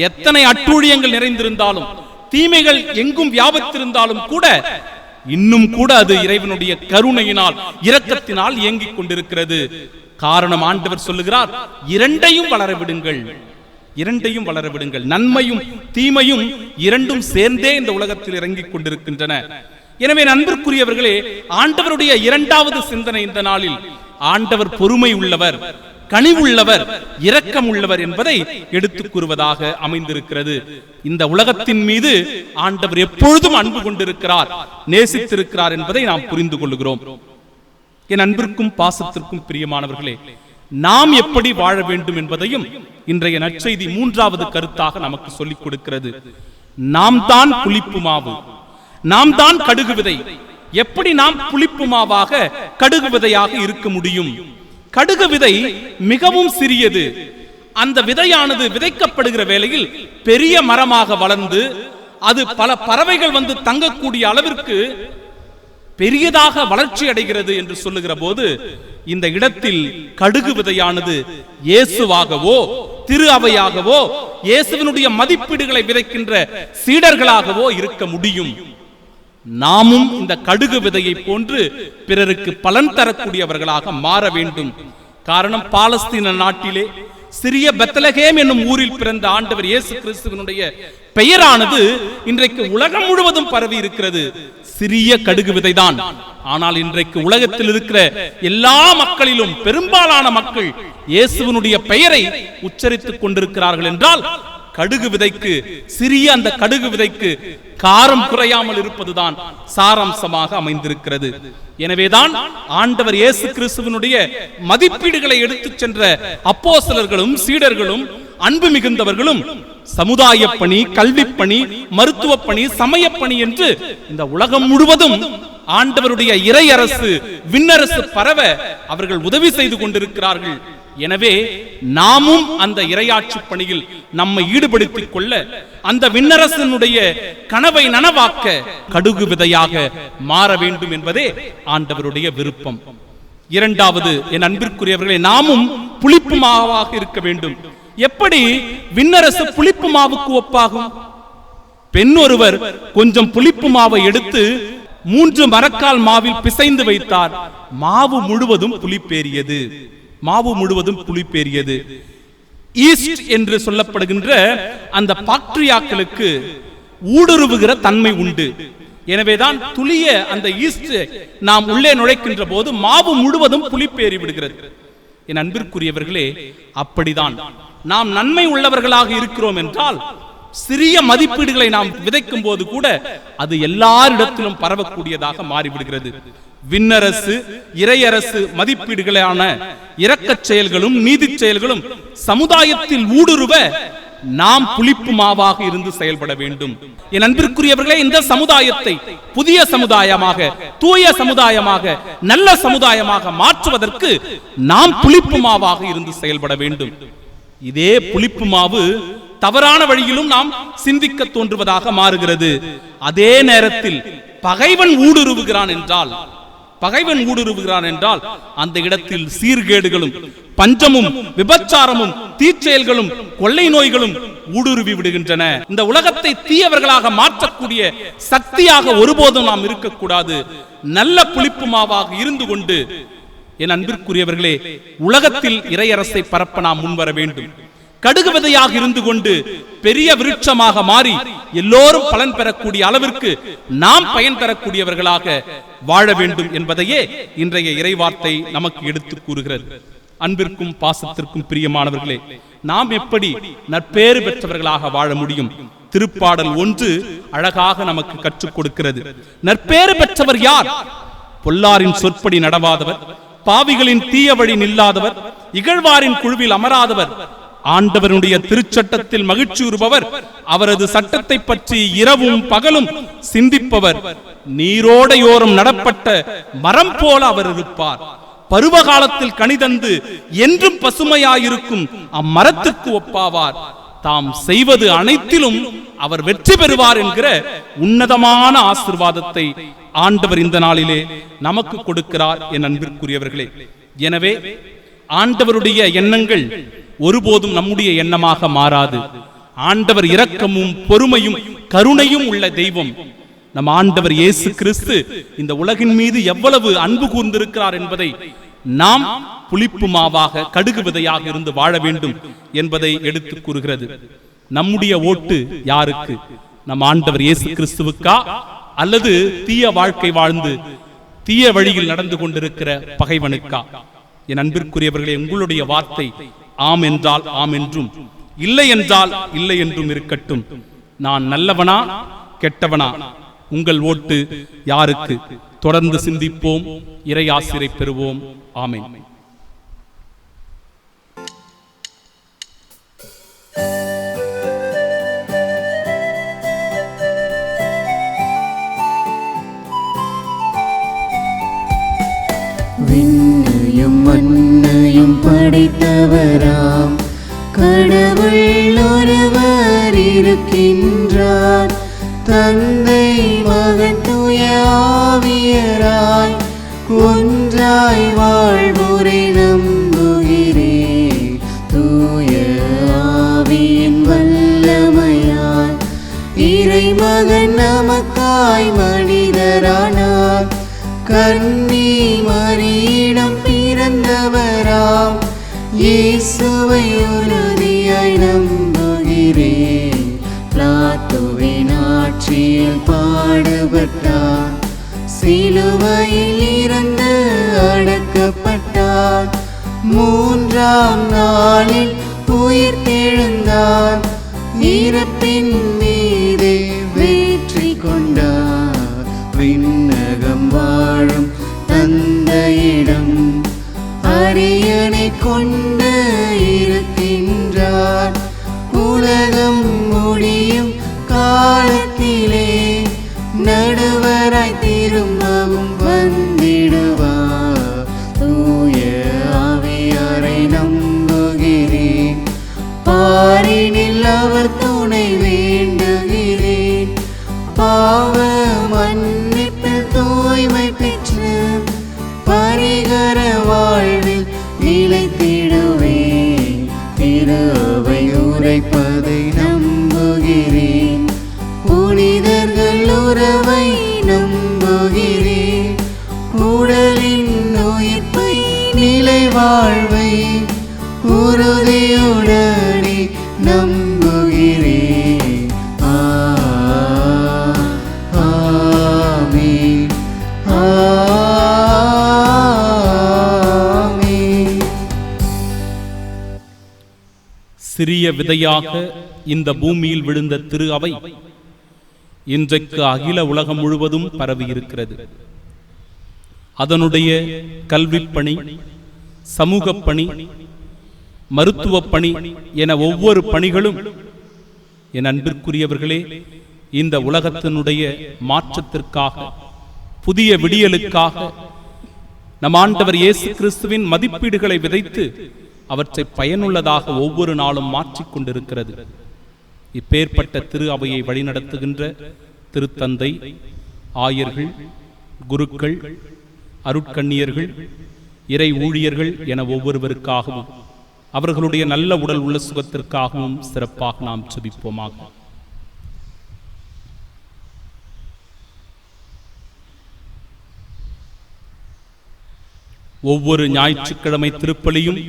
Speaker 2: எத்தனை அட்டூழியங்கள் நிறைந்திருந்தாலும், தீமைகள் எங்கும் வியாபித்திருந்தாலும் கூட இன்னும் கூட அது இறைவனுடைய கருணையினால், இரக்கத்தினால் இயங்கிக் கொண்டிருக்கிறது. காரணம், ஆண்டவர் சொல்லுகிறார், இரண்டையும் வளர விடுங்கள், இரண்டையும் வளர விடுங்கள். நன்மையும் தீமையும் இரண்டும் சேர்ந்தே இந்த உலகத்தில் இறங்கிக் கொண்டிருக்கின்றன. எனவே அன்பிற்குரியவர்களே, ஆண்டவருடைய 2வது சிந்தனை இந்த நாளில் ஆண்டவர் பொறுமை உள்ளவர், கனிவுள்ளவர், இரக்கம் உள்ளவர் என்பதை எடுத்துக் கூறுவதாக அமைந்திருக்கிறது. இந்த உலகத்தின் மீது ஆண்டவர் எப்பொழுதும் அன்பு கொண்டிருக்கிறார், நேசித்திருக்கிறார் என்பதை நாம் புரிந்து கொள்கிறோம். என் அன்பிற்கும் பாசத்திற்கும் பிரியமானவர்களே, நாம் எப்படி வாழ வேண்டும் என்பதையும் இன்றைய நற்செய்தி 3வது கருத்தாக நமக்கு சொல்லிக் கொடுக்கிறது. நாம் தான் புளிப்பு மாவு, நாம் தான் கடுகு விதை. எப்படி நாம் புளிப்பு மாவாக கடுகு விதையாக இருக்க முடியும்? கடுகு விதை மிகவும் சிறியது. அந்த விதையானது விதைக்கப்படுகிற வேளையில் பெரிய மரமாக வளர்ந்து அது பல பறவைகள் வந்து தங்கக்கூடிய அளவிற்கு பெரியதாக வளர்ச்சி அடைகிறது என்று சொல்லுகிற போது, இந்த இடத்தில் கடுகு விதையானது இயேசுவாகவோ, திரு அவையாகவோ, இயேசுவினுடைய மதிப்பீடுகளை விதைக்கின்ற சீடர்களாகவோ இருக்க முடியும். நாமும் இந்த கடுகு விதையை போன்று பிறருக்கு பலன் தரக்கூடியவர்களாக மாற வேண்டும். காரணம், பாலஸ்தீன நாட்டிலே சிறிய பெத்லகேம் என்னும் ஊரில் பிறந்த ஆண்டவர் இயேசு கிறிஸ்துவினுடைய பெயரானது இன்றைக்கு உலகம் முழுவதும் பரவி இருக்கிறது. சிறிய கடுகு விதைதான். ஆனால் இன்றைக்கு உலகத்தில் இருக்கிற எல்லா மக்களிலும் பெரும்பாலான மக்கள் இயேசுவினுடைய பெயரை உச்சரித்துக் கொண்டிருக்கிறார்கள் என்றால், கடுகு விதைக்கு, சிறிய அந்த கடுகு விதைக்கு காரம் குறையாமல் இருப்பதுதான் சாராம்சமாக அமைந்திருக்கிறது. எனவேதான் ஆண்டவர் இயேசு கிறிஸ்துவினுடைய மதிப்பீடுகளை எடுத்துச் சென்ற அப்போஸ்தலர்களும் சீடர்களும் அன்பு மிகுந்தவர்களும் சமுதாய பணி, கல்வி பணி, மருத்துவ பணி, சமய பணி என்று இந்த உலகம் முழுவதும் ஆண்டவருடைய இறை அரசு, விண்ணரசு பரவ அவர்கள் உதவி செய்து கொண்டிருக்கிறார்கள். எனவே நாமும் அந்த இறையாட்சி பணியில் நம்மை ஈடுபடுத்திக் கொள்ள, அந்த விண்ணரசனுடைய கனவை நனவாக்க கடுகு விதையாக மாற வேண்டும் என்பதே ஆண்டவருடைய விருப்பம். 2வது, என் அன்பிற்குரியவர்களே, நாமும் புளிப்பு மாவாக இருக்க வேண்டும். எப்படி விண்ணரசு புளிப்பு மாவுக்கு ஒப்பாகும்? பெண் ஒருவர் கொஞ்சம் புளிப்பு மாவை எடுத்து 3 மரக்கால் மாவில் பிசைந்து வைத்தார். மாவு முழுவதும் புளிப்பேறியது. மாவு முழுவதும் புளிப்பேறியது. ஈஸ்ட் என்று சொல்லப்படுகின்ற அந்த பாக்டீரியாக்களுக்கு ஊடுருவுகிற தன்மை உண்டு. எனவேதான் துளிய அந்த ஈஸ்ட் நாம் உள்ளே நுழைக்கின்ற போது மாவு முழுவதும் புளிப்பேறி விடுகிறது. என் அன்பிற்குரியவர்களே, அப்படிதான் நாம் நன்மை உள்ளவர்களாக இருக்கிறோம் என்றால் சிறிய மதிப்பீடுகளை நாம் விதைக்கும் போது கூட அது எல்லாரிடத்திலும் பரவக்கூடியதாக மாறிவிடுகிறது. விண்ணரசு, இறையரசு மதிப்பீடுகளான இரக்கச் செயல்களும் நீதி செயல்களும் சமுதாயத்தில் ஊடுருவ நாம் புளிப்பு மாவாக இருந்து செயல்பட வேண்டும். என் அன்பிற்குரியவர்களே, இந்த சமுதாயத்தை புதிய சமுதாயமாக, தூய சமுதாயமாக, நல்ல சமுதாயமாக மாற்றுவதற்கு நாம் புளிப்பு மாவாக இருந்து செயல்பட வேண்டும். இதே புளிப்பு மாவு தவறான வழியிலும் நாம் சிந்திக்க தோன்றுவதாக மாறுகிறது. அதே நேரத்தில் பகைவன் ஊடுருவுகிறான் என்றால் அந்த இடத்தில் சீர்கேடுகளும் பஞ்சமும் விபச்சாரமும் தீச்செயல்களும் கொள்ளை நோய்களும் ஊடுருவி விடுகின்றன. இந்த உலகத்தை தீயவர்களாக மாற்றக்கூடிய சக்தியாக ஒருபோதும் நாம் இருக்கக்கூடாது. நல்ல புளிப்பு மாவாக இருந்து கொண்டு, என் அன்பிற்குரியவர்களே, உலகத்தில் இறையரசை பரப்ப நாம் முன்வர வேண்டும். கடுகு விதையாக இருந்து கொண்டு பெரிய விருட்சமாக மாறி எல்லோரும் பலன் பெறக்கூடிய அளவிற்கு நாம் பயன் பெறக்கூடியவர்களாக வாழ வேண்டும் என்பதையே இன்றைய இறைவார்த்தை நமக்கு எடுத்து கூறுகிறது. அன்பிற்கும் பாசத்திற்கும் பிரியமானவர்களே, நாம் எப்படி நற்பேறு பெற்றவர்களாக வாழ முடியும்? திருப்பாடல் 1 அழகாக நமக்கு கற்றுக் கொடுக்கிறது. நற்பேறு பெற்றவர் யார்? பொல்லாரின் சொற்படி நடவாதவர், பாவிகளின் தீய வழி நில்லாதவர், இகழ்வாரின் குழுவில் அமராதவர், ஆண்டவருடைய திருச்சட்டத்தில் மகிழ்ச்சியுறுபவர், அவரது சட்டத்தை பற்றி இரவும் பகலும் சிந்திப்பவர், நீரோடையோரம் நடப்பட்ட மரம் போல அவர் இருப்பார், பருவ காலத்தில் கனிதந்து என்றும் பசுமையாயிருக்கும் அம்மரத்துக்கு ஒப்பாவார், தாம் செய்வது அனைத்திலும் அவர் வெற்றி பெறுவார் என்கிற உன்னதமான ஆசீர்வாதத்தை ஆண்டவர் இந்த நாளிலே நமக்கு கொடுக்கிறார். என் அன்பிற்குரியவர்களே, எனவே ஆண்டவருடைய எண்ணங்கள் ஒருபோதும் நம்முடைய எண்ணமாக மாறாது. ஆண்டவர் இரக்கமும் பொறுமையும் கருணையும் உள்ள தெய்வம். நம் ஆண்டவர் இயேசு கிறிஸ்து இந்த உலகின் மீது எவ்வளவு அன்பு கூர்ந்திருக்கிறார் என்பதை நாம் புளிப்பு மாவாக, கடுகு விதையாக இருந்து வாழ வேண்டும் என்பதை எடுத்து கூறுகிறது. நம்முடைய ஓட்டு யாருக்கு? நம் ஆண்டவர் இயேசு கிறிஸ்துவுக்கா, அல்லது தீய வாழ்க்கை வாழ்ந்து தீய வழியில் நடந்து கொண்டிருக்கிற பகைவனுக்கா? என் அன்பிற்குரியவர்களே, உங்களுடைய வார்த்தை ஆம் என்றால் ஆம் என்றும், இல்லை என்றால் இல்லை என்றும் இருக்கட்டும். நான் நல்லவனா கெட்டவனா? உங்கள் ஓட்டு யாருக்கு? தொடர்ந்து சிந்திப்போம், இறை ஆசிரை பெறுவோம். ஆமென்.
Speaker 1: விண்ணையும் மண்ணையும் படைத்தவராம் கடவுள் ஒருவர் இருக்கின்றார். தந்தை, மகன், தூய ஆவியராய் ஒன்றாய் வாழ்வோரை நம்புகிறேன். தூய ஆவியின் வல்லமையால் இறைமகன் நமக்காய் மனிதரானார். கன்னி மரியிடம் பிறந்தவராம் இயேசுவை உறுதியாய் நம்புகிறேன். பிலாத்துவின் ஆட்சியில் பாடுபட்டார், சிலுவையில் இறந்து அடக்கப்பட்டார், 3ஆம் நாளில் உயிர்த்தெழுந்தார், இறப்பின் மீது வெற்றி கொண்டார். விண்ணகம் வாழும் தந்தையிடம் அரியணை கொண்டு இருக்கின்றார். உலகம் முடியும் காலத்திலே நடுவராய் திரும்பவும் வந்திடுவார். தூய ஆவியாரை நம்புகிறேன், பாரினில் அவர் துணை வேண்டுகிறேன். பாவ மன்னிப்பில் தூய்மை பெற்று பரிகர வாழ்வில் நிலைத்திடுவேன். திருவை உரைப்பதை நம்புகிறேன், புனிதர்கள் உறவை நம்புகிறேன். உடலின் உயிர்ப்பை நிலை வாழ்வை உறுதியுடனே நம்புகிறேன். ஆமென், ஆமென்.
Speaker 2: சிறிய விதையாக இந்த பூமியில் விழுந்த திரு அவை இன்றைக்கு அகில உலகம் முழுவதும் பரவி இருக்கிறது. அதனுடைய கல்விப் பணி, சமூகப் பணி, மருத்துவப் பணி என ஒவ்வொரு பணிகளும் என் அன்பிற்குரியவர்களே இந்த உலகத்தினுடைய மாற்றத்திற்காக, புதிய விடியலுக்காக நம் ஆண்டவர் இயேசு கிறிஸ்துவின் மதிப்பீடுகளை விதைத்து அவற்றை பயனுள்ளதாக ஒவ்வொரு நாளும் மாற்றிக்கொண்டிருக்கிறது. இப்பேற்பட்ட திரு அவையை வழிநடத்துகின்ற திருத்தந்தை, ஆயர்கள், குருக்கள், அருட்கண்ணியர்கள், இறை ஊழியர்கள் என ஒவ்வொருவருக்காகவும் அவர்களுடைய நல்ல உடல் உள்ள சுகத்திற்காகவும் சிறப்பாக நாம் ஜெபிப்போமாக. ஒவ்வொரு ஞாயிற்றுக்கிழமை திருப்பலியும்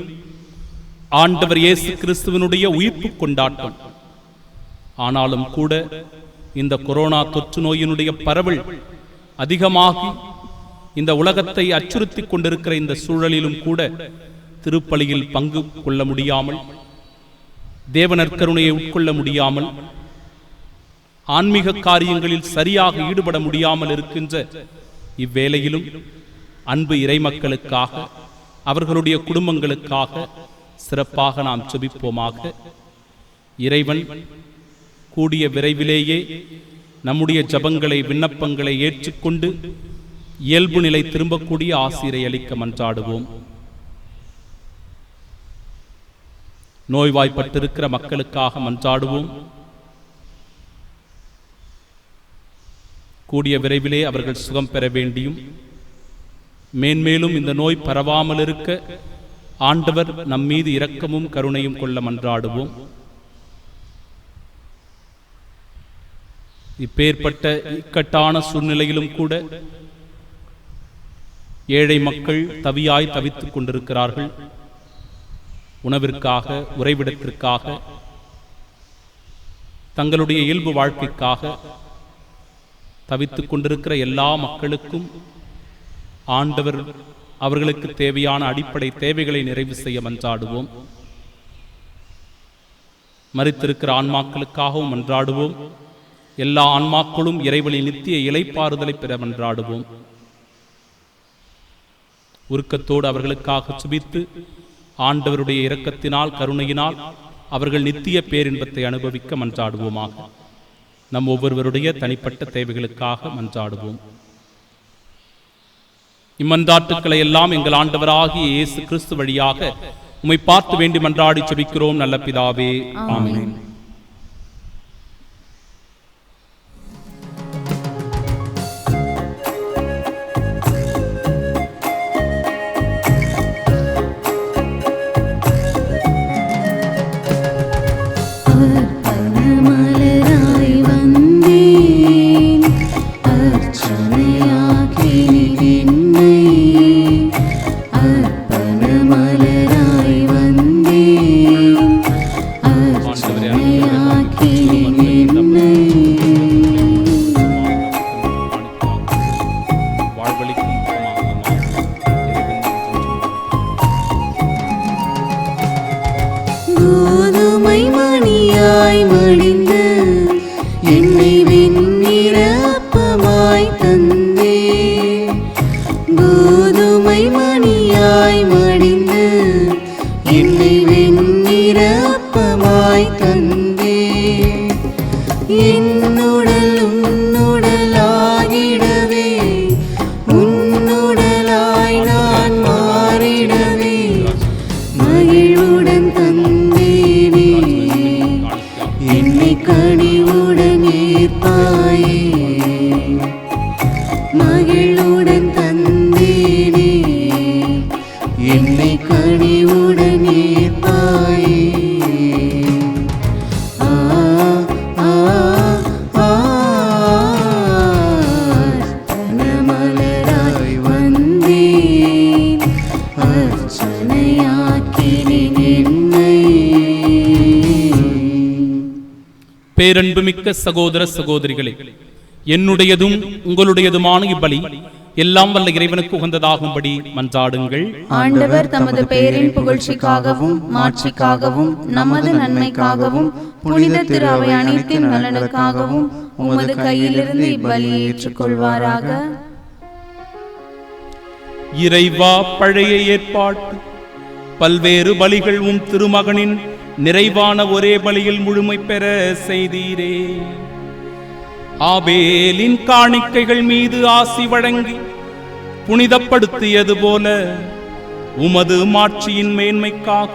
Speaker 2: ஆண்டவர் இயேசு கிறிஸ்துவினுடைய உயிர்ப்பு கொண்டாட்டம். ஆனாலும் கூட இந்த கொரோனா தொற்று நோயினுடைய பரவல் அதிகமாகி இந்த உலகத்தை அச்சுறுத்தி கொண்டிருக்கிற இந்த சூழலிலும் கூட திருப்பலியில் பங்கு கொள்ள முடியாமல், தேவநற்கருணையை உட்கொள்ள முடியாமல், ஆன்மீக காரியங்களில் சரியாக ஈடுபட முடியாமல் இருக்கின்ற இவ்வேளையிலும் அன்பு இறைமக்களுக்காக, அவர்களுடைய குடும்பங்களுக்காக சிறப்பாக நாம் ஜெபிப்போமாக. இறைவன் கூடிய விரைவிலேயே நம்முடைய ஜபங்களை, விண்ணப்பங்களை ஏற்றுக்கொண்டு இயல்பு நிலை திரும்பக்கூடிய ஆசீரை அளிக்க மன்றாடுவோம். நோய்வாய்ப்பட்டிருக்கிற மக்களுக்காக மன்றாடுவோம். கூடிய விரைவிலே அவர்கள் சுகம் பெற வேண்டியும், மேன்மேலும் இந்த நோய் பரவாமல் இருக்க ஆண்டவர் நம் மீது இரக்கமும் கருணையும் கொள்ள மன்றாடுவோம். இப்பேற்பட்ட இக்கட்டான சூழ்நிலையிலும் கூட ஏழை மக்கள் தவியாய் தவித்துக் கொண்டிருக்கிறார்கள். உணவிற்காக, உறைவிடத்திற்காக, தங்களுடைய இயல்பு வாழ்க்கைக்காக தவித்துக் கொண்டிருக்கிற எல்லா மக்களுக்கும் ஆண்டவர் அவர்களுக்கு தேவையான அடிப்படை தேவைகளை நிறைவு செய்ய மன்றாடுவோம். மரித்திருக்கிற ஆன்மாக்களுக்காகவும் மன்றாடுவோம். எல்லா ஆன்மாக்களும் இறைவழி நித்திய இளைப்பாறுதலை பெற மன்றாடுவோம். உருக்கத்தோடு அவர்களுக்காக சுபித்து ஆண்டவருடைய இரக்கத்தினால், கருணையினால் அவர்கள் நித்திய பேரின்பத்தை அனுபவிக்க மன்றாடுவோமாக. நம் ஒவ்வொருவருடைய தனிப்பட்ட தேவைகளுக்காக மன்றாடுவோம். இம்மன்றாட்டுக்களை எல்லாம் எங்கள் ஆண்டவராகிய இயேசு கிறிஸ்து வழியாக உம்மை பார்த்து வேண்டி மன்றாடி ஜெபிக்கிறோம் நல்ல பிதாவே, ஆமென். பேரன்புமிக்க சகோதர சகோதரிகளே, என்னுடையதும் உங்களுடையதுமான இப்பலி எல்லாம் வல்ல இறைவனுக்கு உகந்ததாகும்படி மன்றாடுங்கள்.
Speaker 3: ஆண்டவர் தமது பெயரின் புகழ்ச்சிக்காகவும் மாட்சிக்காகவும் நமது நன்மைக்காகவும் புனித திரு அவை அனைத்தின் நலனுக்காகவும் உமது கையிலிருந்து இப்பலியை ஏற்றுக்கொள்வாராக.
Speaker 2: இறைவா, பழைய ஏற்பாட்டு பல்வேறு பலிகள் திருமகனின் நிறைவான ஒரே பலியில் முழுமை பெற செய்தீரே. ஆபேலின் காணிக்கைகள் மீது ஆசி வழங்கி புனிதப்படுத்தியது போல உமது மாட்சியின் மேன்மைக்காக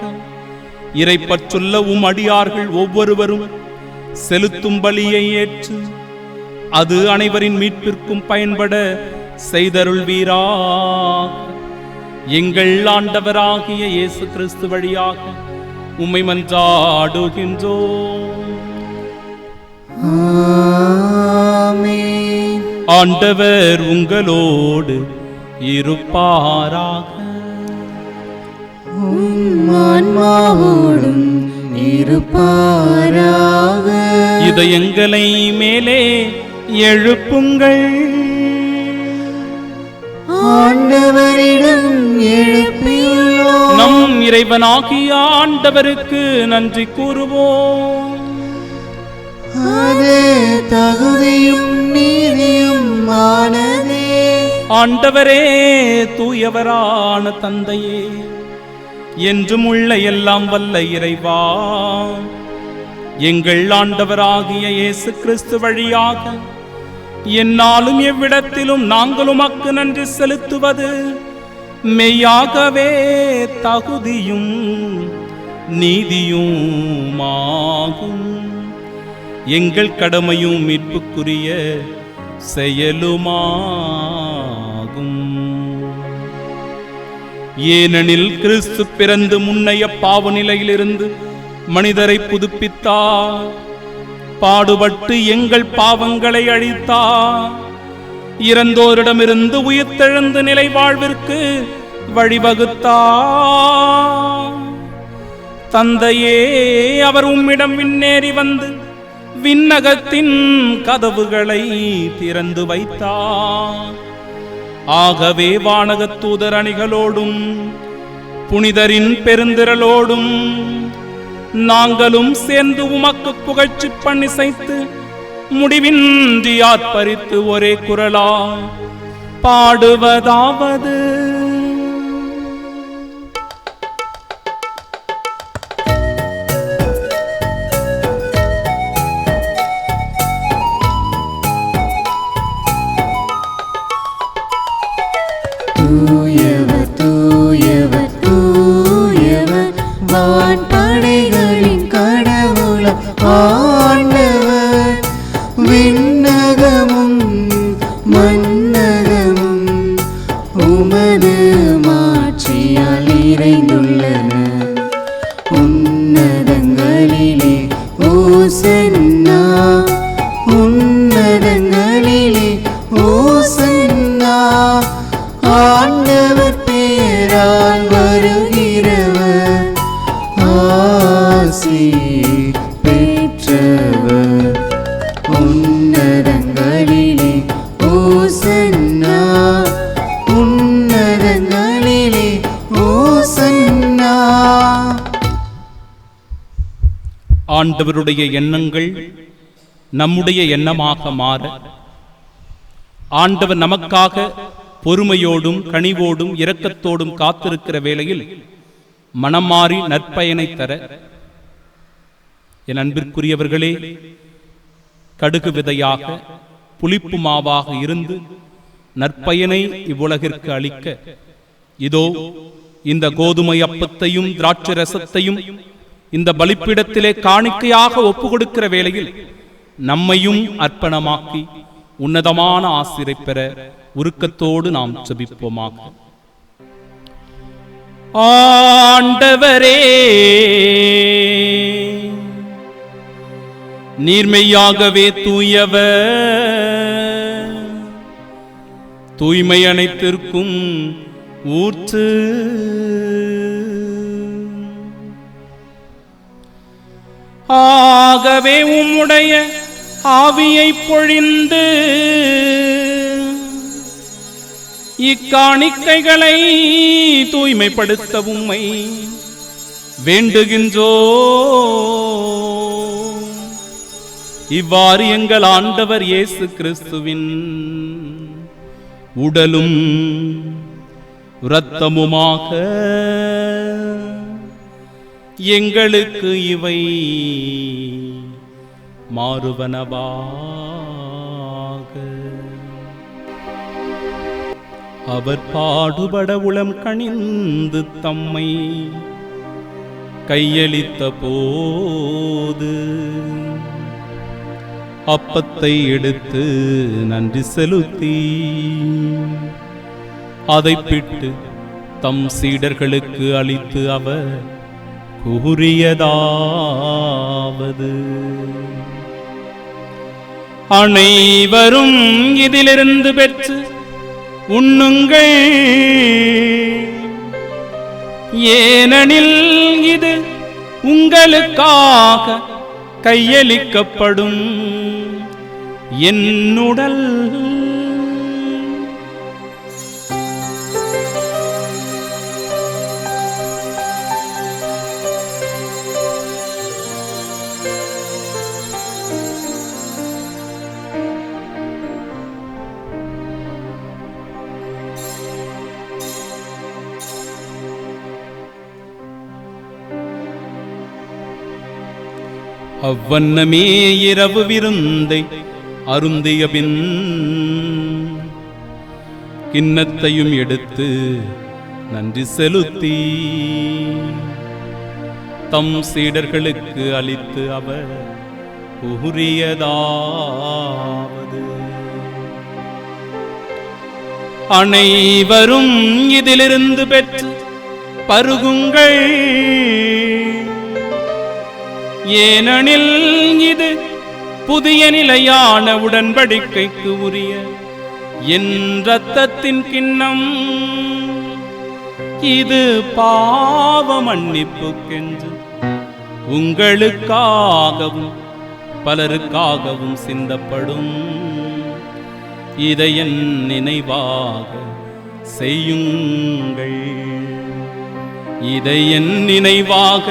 Speaker 2: இறைப்பற்றுள்ள அடியார்கள் ஒவ்வொருவரும் செலுத்தும் பலியை ஏற்று அது அனைவரின் மீட்பிற்கும் பயன்பட செய்தருள்வீராக. எங்கள் ஆண்டவராகிய இயேசு கிறிஸ்து வழியாக உம்மை மன்றாடுகின்றோம்.
Speaker 1: ஆமென்.
Speaker 2: ஆண்டவர் உங்களோடு இருப்பாராக.
Speaker 1: உம் ஆன்மாவோடும் இருப்பாராக.
Speaker 2: இதயங்களை மேலே எழுப்புங்கள்.
Speaker 1: ஆண்டவரிடம் எழுப்பியுள்ளோம்.
Speaker 2: நம் இறைவனாகிய ஆண்டவருக்கு நன்றி கூறுவோம்.
Speaker 1: அது தகுதியும் நீதியும் ஆனதே.
Speaker 2: ஆண்டவரே, தூயவரான தந்தையே, என்றும் உள்ள எல்லாம் வல்ல இறைவா, எங்கள் ஆண்டவராகிய இயேசு கிறிஸ்து வழியாக என்னாலும் எவ்விடத்திலும் நாங்கள் உமக்கு நன்றி செலுத்துவது மெய்யாகவே தகுதியும் நீதியுமாகும். எங்கள் கடமையும் மீட்புக்குரிய செயலுமாகும். ஏனெனில் கிறிஸ்து பிறந்து முன்னைய பாவ நிலையிலிருந்து மனிதரை புதுப்பித்தார். பாடுபட்டு எங்கள் பாவங்களை அழித்தார். இறந்தோரிடமிருந்து உயிர்த்தெழுந்து நிலை வாழ்விற்கு வழிவகுத்தார். தந்தையே, அவர் உம்மிடம் விண்ணேறி வந்து விண்ணகத்தின் கதவுகளை திறந்து வைத்தார். ஆகவே வானகத் தூதர் அணிகளோடும் புனிதரின் பெருந்திரளோடும் நாங்களும் சேர்ந்து உமக்கு புகழ்ச்சி பண்ணிசைத்து முடிவின்றி ஆர்ப்பரித்து ஒரே குரலாய் பாடுவதாவது:
Speaker 1: தூயவர் தூயவர் தூயவர் வான்படைகளின் கடவுளாம் ஆண்டவர். விண்ணகமும் மண்ணகமும் உமது மாட்சியால் நிறைந்துள்ளன. உன்னதங்களிலே ஓசன்னா, உன்னதங்களிலே ஓசன்னா. ஆண்டவர் பேரால் வருகிறவர் ஆசி பெற்றவர். உன்னதங்களிலே ஓசன்னா, உன்னதங்களிலே ஓசன்னா.
Speaker 2: ஆண்டவருடைய எண்ணங்கள் நம்முடைய எண்ணமாக மாற ஆண்டவர் நமக்காக பொறுமையோடும் கனிவோடும் இரக்கத்தோடும் காத்திருக்கிற வேளையில் மனம் மாறி நற்பயனை தர, என் அன்பிற்குரியவர்களே, கடுகு விதையாக புளிப்பு மாவாக இருந்து நற்பயனை இவ்வுலகிற்கு அளிக்க இதோ இந்த கோதுமை அப்பத்தையும் திராட்சை ரசத்தையும் இந்த பலிப்பீடத்திலே காணிக்கையாக ஒப்பு கொடுக்கிற வேளையில் நம்மையும் அர்ப்பணமாக்கி உன்னதமான ஆசிரை பெற உருக்கத்தோடு நாம் ஜெபிப்போமாக. ஆண்டவரே, நீர்மையாகவே தூயவர், தூய்மை அனைத்திற்கும் ஊற்று. ஆகவே உம்முடைய ஆவியை பொழிந்து இக்காணிக்கைகளை தூய்மைப்படுத்த உம்மை வேண்டுகின்றோ. இவ்வாறு எங்கள் ஆண்டவர் இயேசு கிறிஸ்துவின் உடலும் இரத்தமுமாக எங்களுக்கு இவை மாறுவனவாக. அவர் பாடுபட உளம் கனிந்து தம்மை கையளித்த போது அப்பத்தை எடுத்து நன்றி செலுத்தி அதை பிட்டு தம் சீடர்களுக்கு அளித்து அவர் கூறியதாவது: அனைவரும் இதிலிருந்து பெற்று உண்ணுங்கள், ஏனெனில் இது உங்களுக்காக கையளிக்கப்படும் என் உடல். அவ்வண்ணமே இரவு விருந்தை அருந்திய பின் கிண்ணத்தையும் எடுத்து நன்றி செலுத்தி தம் சீடர்களுக்கு அளித்து அவர் கூறியதாவது: அனைவரும் இதிலிருந்து பெற்று பருகுங்கள், ஏனெனில் இது புதிய நிலையான உடன்படிக்கைக்கு உரிய என் இரத்தத்தின் கிண்ணம். இது பாவ மன்னிப்புக்கென்று உங்களுக்காகவும் பலருக்காகவும் சிந்தப்படும். இதை என் நினைவாக செய்யுங்கள். இதை என் நினைவாக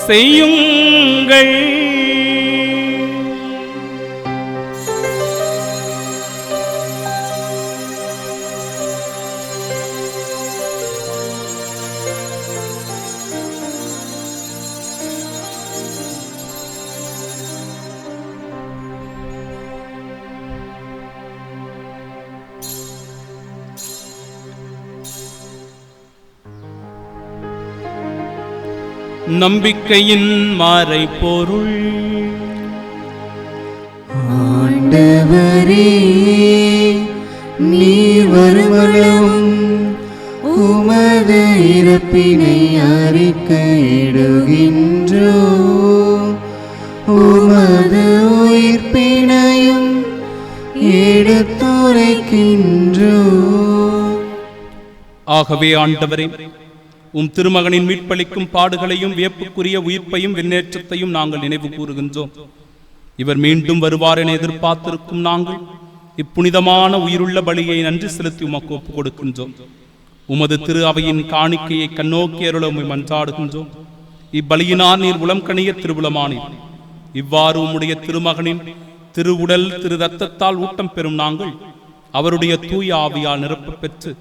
Speaker 2: செய்யுங்கள். நம்பிக்கையின் மறைபொருள்.
Speaker 1: ஆண்டவரே, நீர் வருமளவும் உமது இறப்பினை அறிக்கையிடுகின்றோம், உமது உயிர்ப்பினையும் எடுத்துரைக்கின்றோம்.
Speaker 2: ஆகவே ஆண்டவரே, உம் திருமகனின் மீட்பளிக்கும் பாடுகளையும் வியப்புக்குரிய உயிர்ப்பையும் விண்ணேற்றத்தையும் நாங்கள் நினைவு கூறுகின்றோம். இவர் மீண்டும் வருவார் என எதிர்பார்த்திருக்கும் நாங்கள் இப்புனிதமான உயிருள்ள பலியை நன்றி செலுத்தி உமக்கு ஒப்புக் கொடுக்கின்றோம். உமது திரு அவையின் காணிக்கையை கண்ணோக்கி அருள உம்மை மன்றாடுகின்றோம். இப்பலியினால் நீர் உளம் கணிய திருவுளமானீர். இவ்வாறு உம்முடைய திருமகனின் திரு உடல் திரு இரத்தத்தால் ஊட்டம் பெறும் நாங்கள் அவருடைய தூய ஆவியால் நிரப்ப பெற்று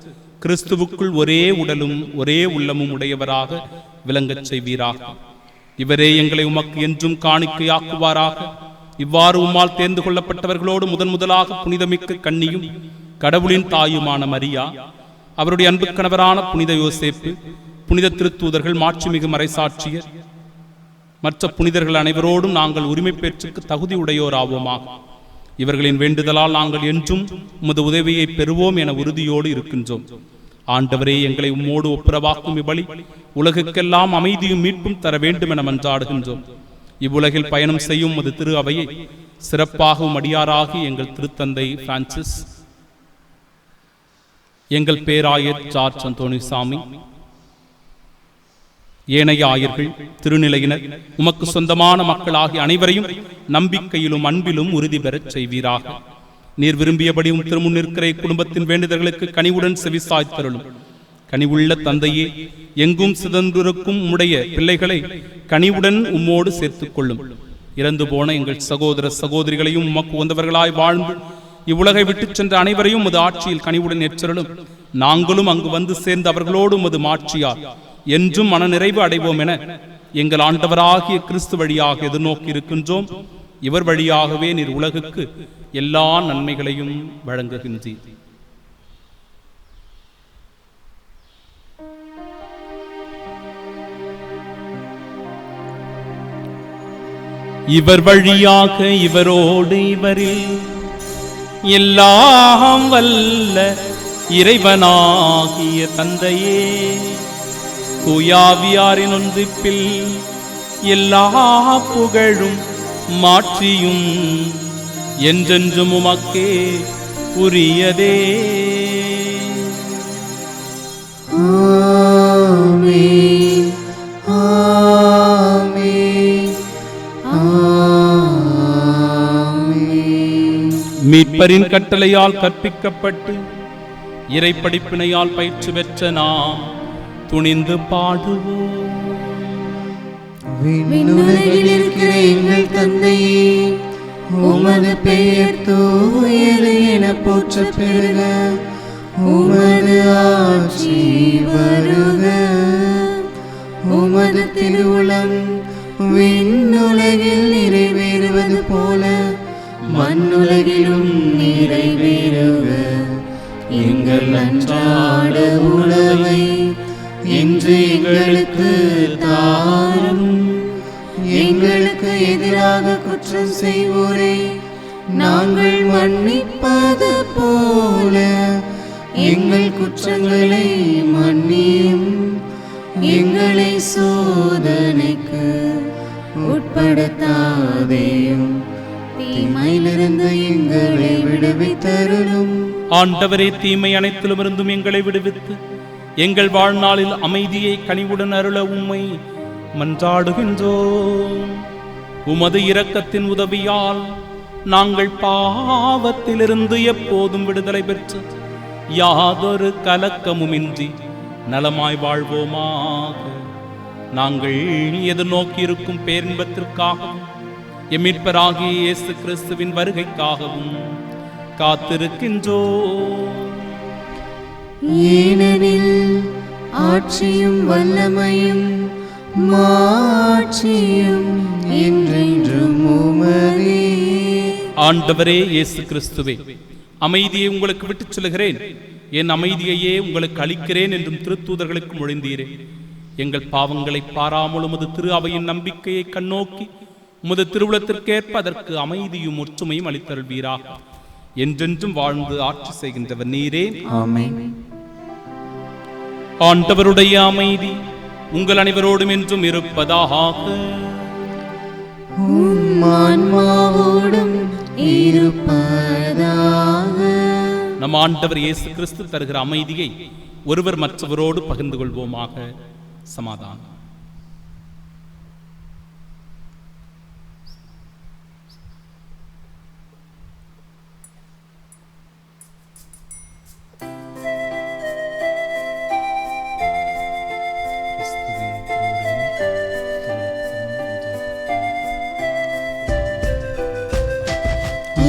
Speaker 2: கிறிஸ்துவுக்குள் ஒரே உடலும் ஒரே உள்ளமும் உடையவராக விளங்கச் செய்வீராக. இவரே எங்களை உமக்கு என்றும் காணிக்கையாக்குவாராக. இவ்வாறு உம்மால் தேர்ந்து கொள்ளப்பட்டவர்களோடு முதலாக புனிதமிக்க கன்னியும் கடவுளின் தாயுமான மரியா, அவருடைய அன்பு கணவரான புனித யோசேப்பு, புனித திருத்தூதர்கள், மாட்சிமிகு மறைசாட்சியர், மற்ற புனிதர்கள் அனைவரோடும் நாங்கள் உரிமை பேச்சுக்கு தகுதி உடையோராவோமாக. இவர்களின் வேண்டுதலால் நாங்கள் என்றும் உமது உதவியை பெறுவோம் என உறுதியோடு இருக்கின்றோம். ஆண்டவரே, எங்களை உம்மோடு ஒப்புரவாக்கும் இவ்வழி உலகுக்கெல்லாம் அமைதியும் மீட்பும் தர வேண்டும் என மன்றாடுகின்றோம். இவ்வுலகில் பயணம் செய்யும் உமது திரு அவையை சிறப்பாகவும் அடியாராகி எங்கள் திருத்தந்தை பிரான்சிஸ், எங்கள் பேராயர் ஜார்ஜ் அந்தோணிசாமி, ஏனைய ஆயர்கள், திருநிலையினர், உமக்கு சொந்தமான மக்களாகிய அனைவரையும் நம்பிக்கையிலும் அன்பிலும் உறுதி பெறச் செய்வீராக. நீர் விரும்பியபடி உம் திருமுன் நிற்கிற குடும்பத்தின் வேண்டுதல்களுக்கு கனிவுடன் செவிசாய்த்தருளும். கனிவுள்ள தந்தையே, எங்கும் சிதந்திருக்கும் உம்முடைய பிள்ளைகளை கனிவுடன் உம்மோடு சேர்த்துக் கொள்ளும். இறந்து போன எங்கள் சகோதர சகோதரிகளையும் உமக்கு உகந்தவர்களாய் வாழ்ந்து இவ்வுலகை விட்டுச் சென்ற அனைவரையும் உமது ஆட்சியில் கனிவுடன் ஏற்றருளும். நாங்களும் அங்கு வந்து சேர்ந்து அவர்களோடு உமது மாட்சியார் என்றும் மன நிறைவு அடைவோம் என எங்கள் ஆண்டவராகிய கிறிஸ்து வழியாக எதிர்நோக்கி இருக்கின்றோம். இவர் வழியாகவே நீர் உலகுக்கு எல்லா நன்மைகளையும் வழங்குகின்றீர். இவர் வழியாக இவரோடு இவரில் எல்லாம் வல்ல இறைவனாகிய தந்தையே, தூயாவியாரின் ஒன்றிப்பில் எல்லா புகழும் மாட்சியும் என்றென்றும் உமக்கே உரியதே.
Speaker 1: ஆமென், ஆமென், ஆமென்.
Speaker 2: மீட்பரின் கட்டளையால் கற்பிக்கப்பட்டு இறை படிப்பினையால் பயிற்சி பெற்ற நாம் துணிந்து பாடுவோம்.
Speaker 1: விண்ணுலகில் இருக்கிற எங்கள் தந்தையே, உமது பெயர் தூயது என போற்றப் பெறுக. உமது ஆட்சி வருக. உமது திருவுளம் விண்ணுலகில் நிறைவேறுவது போல மண்ணுலகிலும் நிறைவேறுக. எங்கள் அன்றாட உணவை இன்று எங்களுக்கு தாரும். எங்களுக்கு எதிராக குற்றம் செய்வோரை நாங்கள் மன்னிப்பது போல எங்கள் குற்றங்களை மன்னியும். எங்களை சோதனைக்கு உட்படுத்தாதேயும், தீமையிலிருந்து எங்களை விடுவித்தருளும்.
Speaker 2: ஆண்டவரே, தீமை அனைத்திலும் இருந்தும் எங்களை விடுவித்து எங்கள் வாழ்நாளில் அமைதியை கனிவுடன் அருள உம்மை மன்றாடுகின்றோம். உமது இரக்கத்தின் உதவியால் நாங்கள் பாவத்திலிருந்து எப்போதும் விடுதலை பெற்று யாதொரு கலக்கமுமின்றி நலமாய் வாழ்வோமாக. நாங்கள் எதிர்நோக்கியிருக்கும் பேரின்பத்திற்காகவும் எம்மிட்பராகிய இயேசு கிறிஸ்துவின் வருகைக்காகவும் காத்திருக்கின்றோம்.
Speaker 1: ஏனெனில் ஆட்சியும் வல்லமையும் மாட்சியும் என்றென்றும் உமதே.
Speaker 2: ஆண்டவரே இயேசு கிறிஸ்துவே, அமைதியை உங்களுக்கு விட்டுச் செல்கிறேன், என் அமைதியையே உங்களுக்கு அளிக்கிறேன் என்றும் திருத்தூதர்களுக்கு மொழிந்தீரே. எங்கள் பாவங்களை பாராமல் உமது திரு அவையின் நம்பிக்கையை கண்ணோக்கி உமது திருவுளத்திற்கேற்ப அதற்கு அமைதியும் ஒற்றுமையும் அளித்தருள்வீராக. என்றென்றும் வாழ்ந்து ஆட்சி செய்கின்றவர் நீரே.
Speaker 1: ஆமென்.
Speaker 2: ஆண்டவருடைய அமைதி உங்கள் அனைவரோடும் என்றும் இருப்பதாக.
Speaker 1: உம் ஆன்மாவோடும் இருப்பதாக.
Speaker 2: நம் ஆண்டவர் இயேசு கிறிஸ்து தருகிற அமைதியை ஒருவர் மற்றவரோடு பகிர்ந்து கொள்வோமாக. சமாதானம்.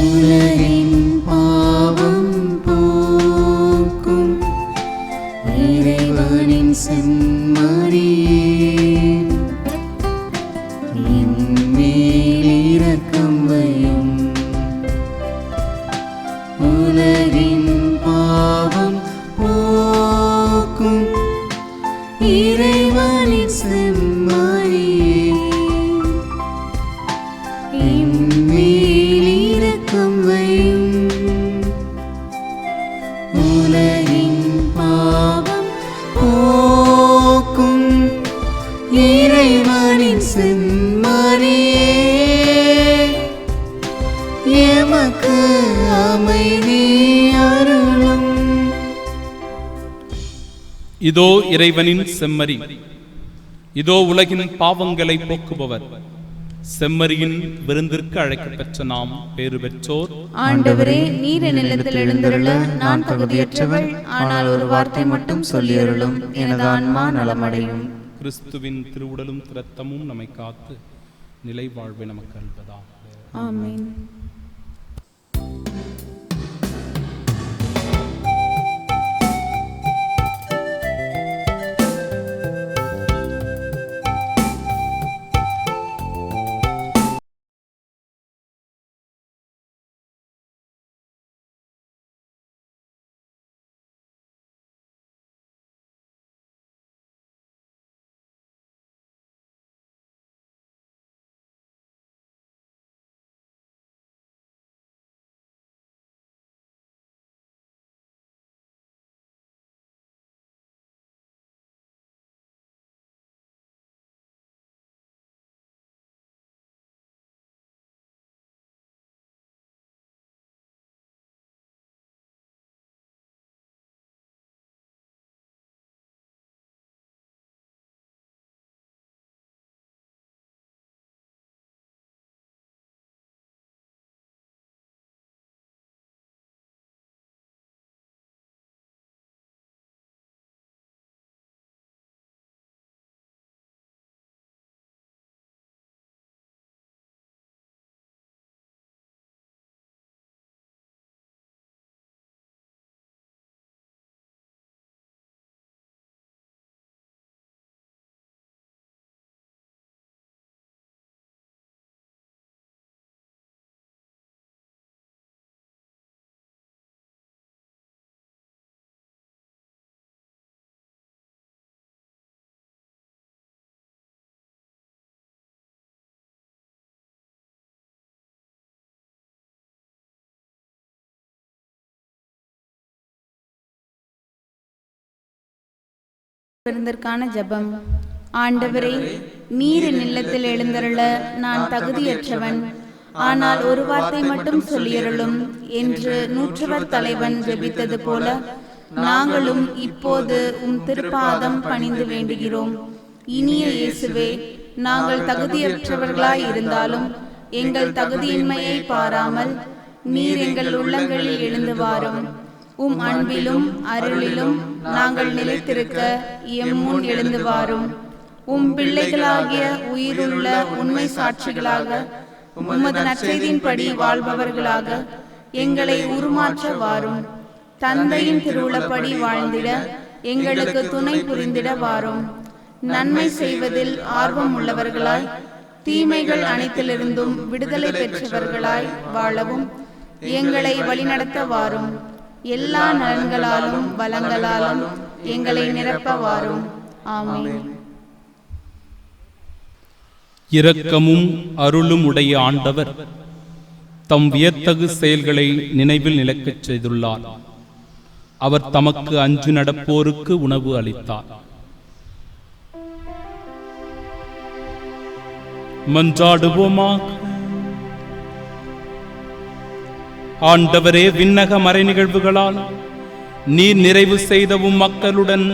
Speaker 1: உலகின் பாவம் போக்கும் இறைவனின் செம்மறியே, என் மேல் இரக்கம் வையும். உலகின் பாவம் போக்கும் இறைவனின் செம்மறியே, என் மேல் இரக்கம் வையும். உலகின் பாவம் போக்கும் இறைவனின் செம்மறியே, எமக்கு அமைதி அருளும்.
Speaker 2: இதோ இறைவனின் செம்மறி, இதோ உலகின் பாவங்களை போக்குபவர். செம்மறியின் விருந்திற்கு அழைக்கப்பெற்ற நாம் பேறு பெற்றோர்.
Speaker 3: ஆண்டவரே, நீர் என் இல்லத்தில் எழுந்தருள நான் தகுதியற்றவள். ஆனால் ஒரு வார்த்தை மட்டும் சொல்லியருளும், எனது ஆன்மா நலமடையும்.
Speaker 2: கிறிஸ்துவின் திருவுடலும் இரத்தமும் நம்மை காத்து நிலை வாழ்வை நமக்கு அல்வதாக.
Speaker 3: ஆமென். விருந்திற்கான ஜெபம். ஆண்டவரே, நீர் என் இல்லத்தில் எழுந்தருள நான் தகுதியற்றவன். ஆனால் ஒரு வார்த்தை மட்டும் சொல்லியருளும் என்று நூற்றுவர் தலைவன் ஜெபித்தது போல நாங்களும் இப்போது திருப்பாதம் பணிந்து வேண்டுகிறோம். இனிய இயேசுவே, நாங்கள் தகுதியற்றவர்களாய் இருந்தாலும் எங்கள் தகுதியின்மையை பாராமல் நீர் எங்கள் உள்ளங்களில் எழுந்து வாரும். அன்பிலும் அருளிலும் நாங்கள் நிலைத்திருக்க எம்முன் எழுந்து வாரும். பிள்ளைகளாகிய உயிருள்ள உண்மை சாட்சிகளாக உமது நற்செய்தியின்படி வாழ்பவர்களாக எங்களை உருமாற்ற வாரும். தந்தையின் திருவுளப்படி வாழ்ந்திட எங்களுக்கு துணை புரிந்திட வாரும். நன்மை செய்வதில் ஆர்வம் உள்ளவர்களாய் தீமைகள் அனைத்திலிருந்தும் விடுதலை பெற்றவர்களாய் வாழவும் எங்களை வழிநடத்த வாரும். எல்லா நலன்களாலும் வளங்களாலும் எங்களை நிரப்ப வாரும். ஆமென்.
Speaker 2: இரக்கமும் அருளும் உடைய ஆண்டவர் தம் வியத்தகு செயல்களை நினைவில் நிலைக்கச் செய்துள்ளார். அவர் தமக்கு அஞ்சு நடப்போருக்கு உணவு அளித்தார். மன்றாடுவோமாக. ஆண்டவரே, விண்ணக மறை நிகழ்வுகளால் நீர் நிறைவு செய்தவும் மக்களுடன்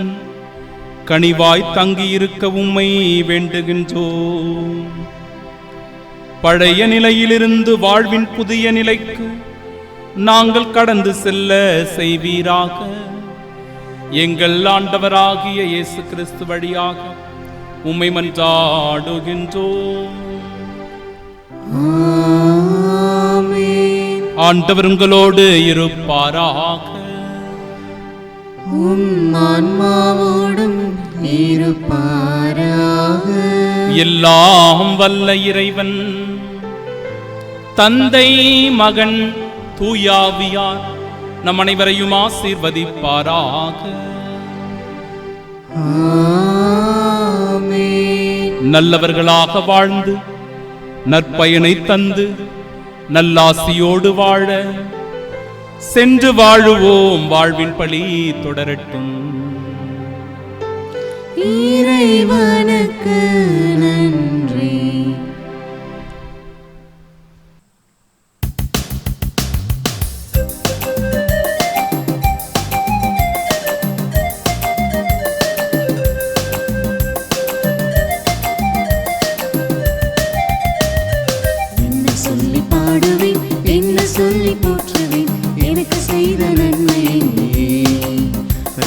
Speaker 2: கனிவாய் தங்கியிருக்க உம்மை வேண்டுகின்றோம். பழைய நிலையிலிருந்து வாழ்வின் புதிய நிலைக்கு நாங்கள் கடந்து செல்ல செய்வீராக. எங்கள் ஆண்டவராகிய இயேசு கிறிஸ்து வழியாக உம்மை மன்றாடுகின்றோம். ஆண்டவர் உங்களோடு இருப்பாராக.
Speaker 1: ஆன்மாவோடும் இருப்பாராக.
Speaker 2: எல்லாம் வல்ல இறைவன் தந்தை, மகன், தூயாவியார் நம் அனைவரையும் ஆசீர்வதிப்பாராக. நல்லவர்களாக வாழ்ந்து நற்பயனை தந்து நல்லாசியோடு வாழ சென்று வாழுவோம். வாழ்வின் பழி தொடரட்டும்.
Speaker 1: இறைவனுக்கு நன்றி. சொல்லி பாடுவேன், என்ன சொல்லி போற்றுவேன், எனக்கு செய்த நன்மை என்னையே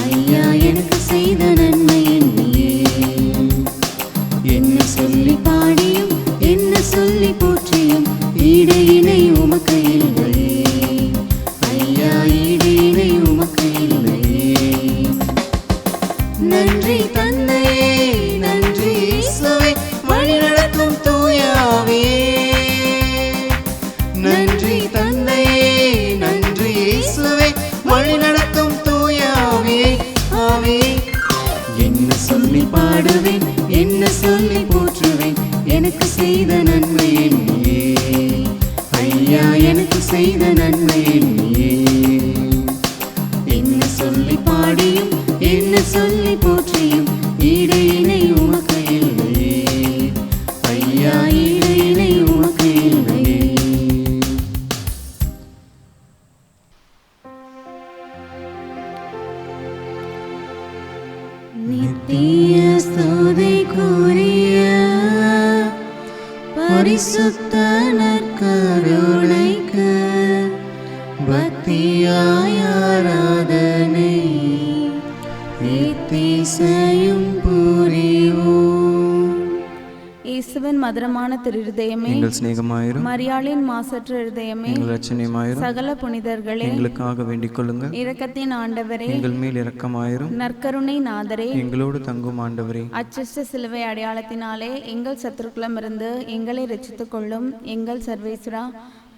Speaker 1: ஐயா, எனக்கு செய்த நன்மை என்னையே. என்ன சொல்லி பாடியும் என்ன சொல்லி போற்றியும் ஈடு இணை உமக்கு இல்லையே ஐயா, ஈடு இணை உமக்கு இல்லையே. நன்றி தந்தையே, நன்றி இயேசுவே, வழி நடத்தும் தூய ஆவியே. நன்றி தந்தையே, நன்றி இயேசுவே, வழி நடத்தும் தூய ஆவியே. ஆவியே, என்ன சொல்லி பாடுவேன், என்ன சொல்லி போற்றுவேன், எனக்கு செய்த நன்மை என்னையே ஐயா, எனக்கு செய்த நன்மை என்னையே. என்ன சொல்லி பாடியும் என்ன சொல்லி போற்றியும் ஈடு இணை உமக்கு இல்லையே ஐயா, ஈடு இணை உமக்கு இல்லையே. நித்திய ஸ்துதிக்குரிய பரிசுத்த நற்கருணைக்கு பக்தியாய் ஆராதனை எத்திசையும் புரிவோம்.
Speaker 3: இயேசுவின் மதுரமான திருஹிருதயமே,
Speaker 5: எங்கள் சிநேகமாயிரும்.
Speaker 3: மரியாளின் மாசற்ற இருதயமே,
Speaker 5: எங்கள் ரட்சணியமாயிரும்.
Speaker 3: சகல புனிதர்களே,
Speaker 5: எங்களுக்காக வேண்டிக் கொள்ளுங்கள்.
Speaker 3: இரக்கத்தின் ஆண்டவரே,
Speaker 5: எங்கள் மேல் இரக்கமாயிரும்.
Speaker 3: நற்கருணை நாதரே,
Speaker 5: எங்களோடு தங்கும் ஆண்டவரே,
Speaker 3: அச்சிஷ்ட சிலுவை அடையாளத்தினாலே எங்கள் சத்துருக்களிடமிருந்து எங்களை ரட்சித்துக் கொள்ளும் எங்கள் சர்வேஸ்வரா,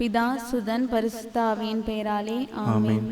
Speaker 3: பிதா சுதன் பரிசுத்த ஆவியின் பெயராலே ஆமென்.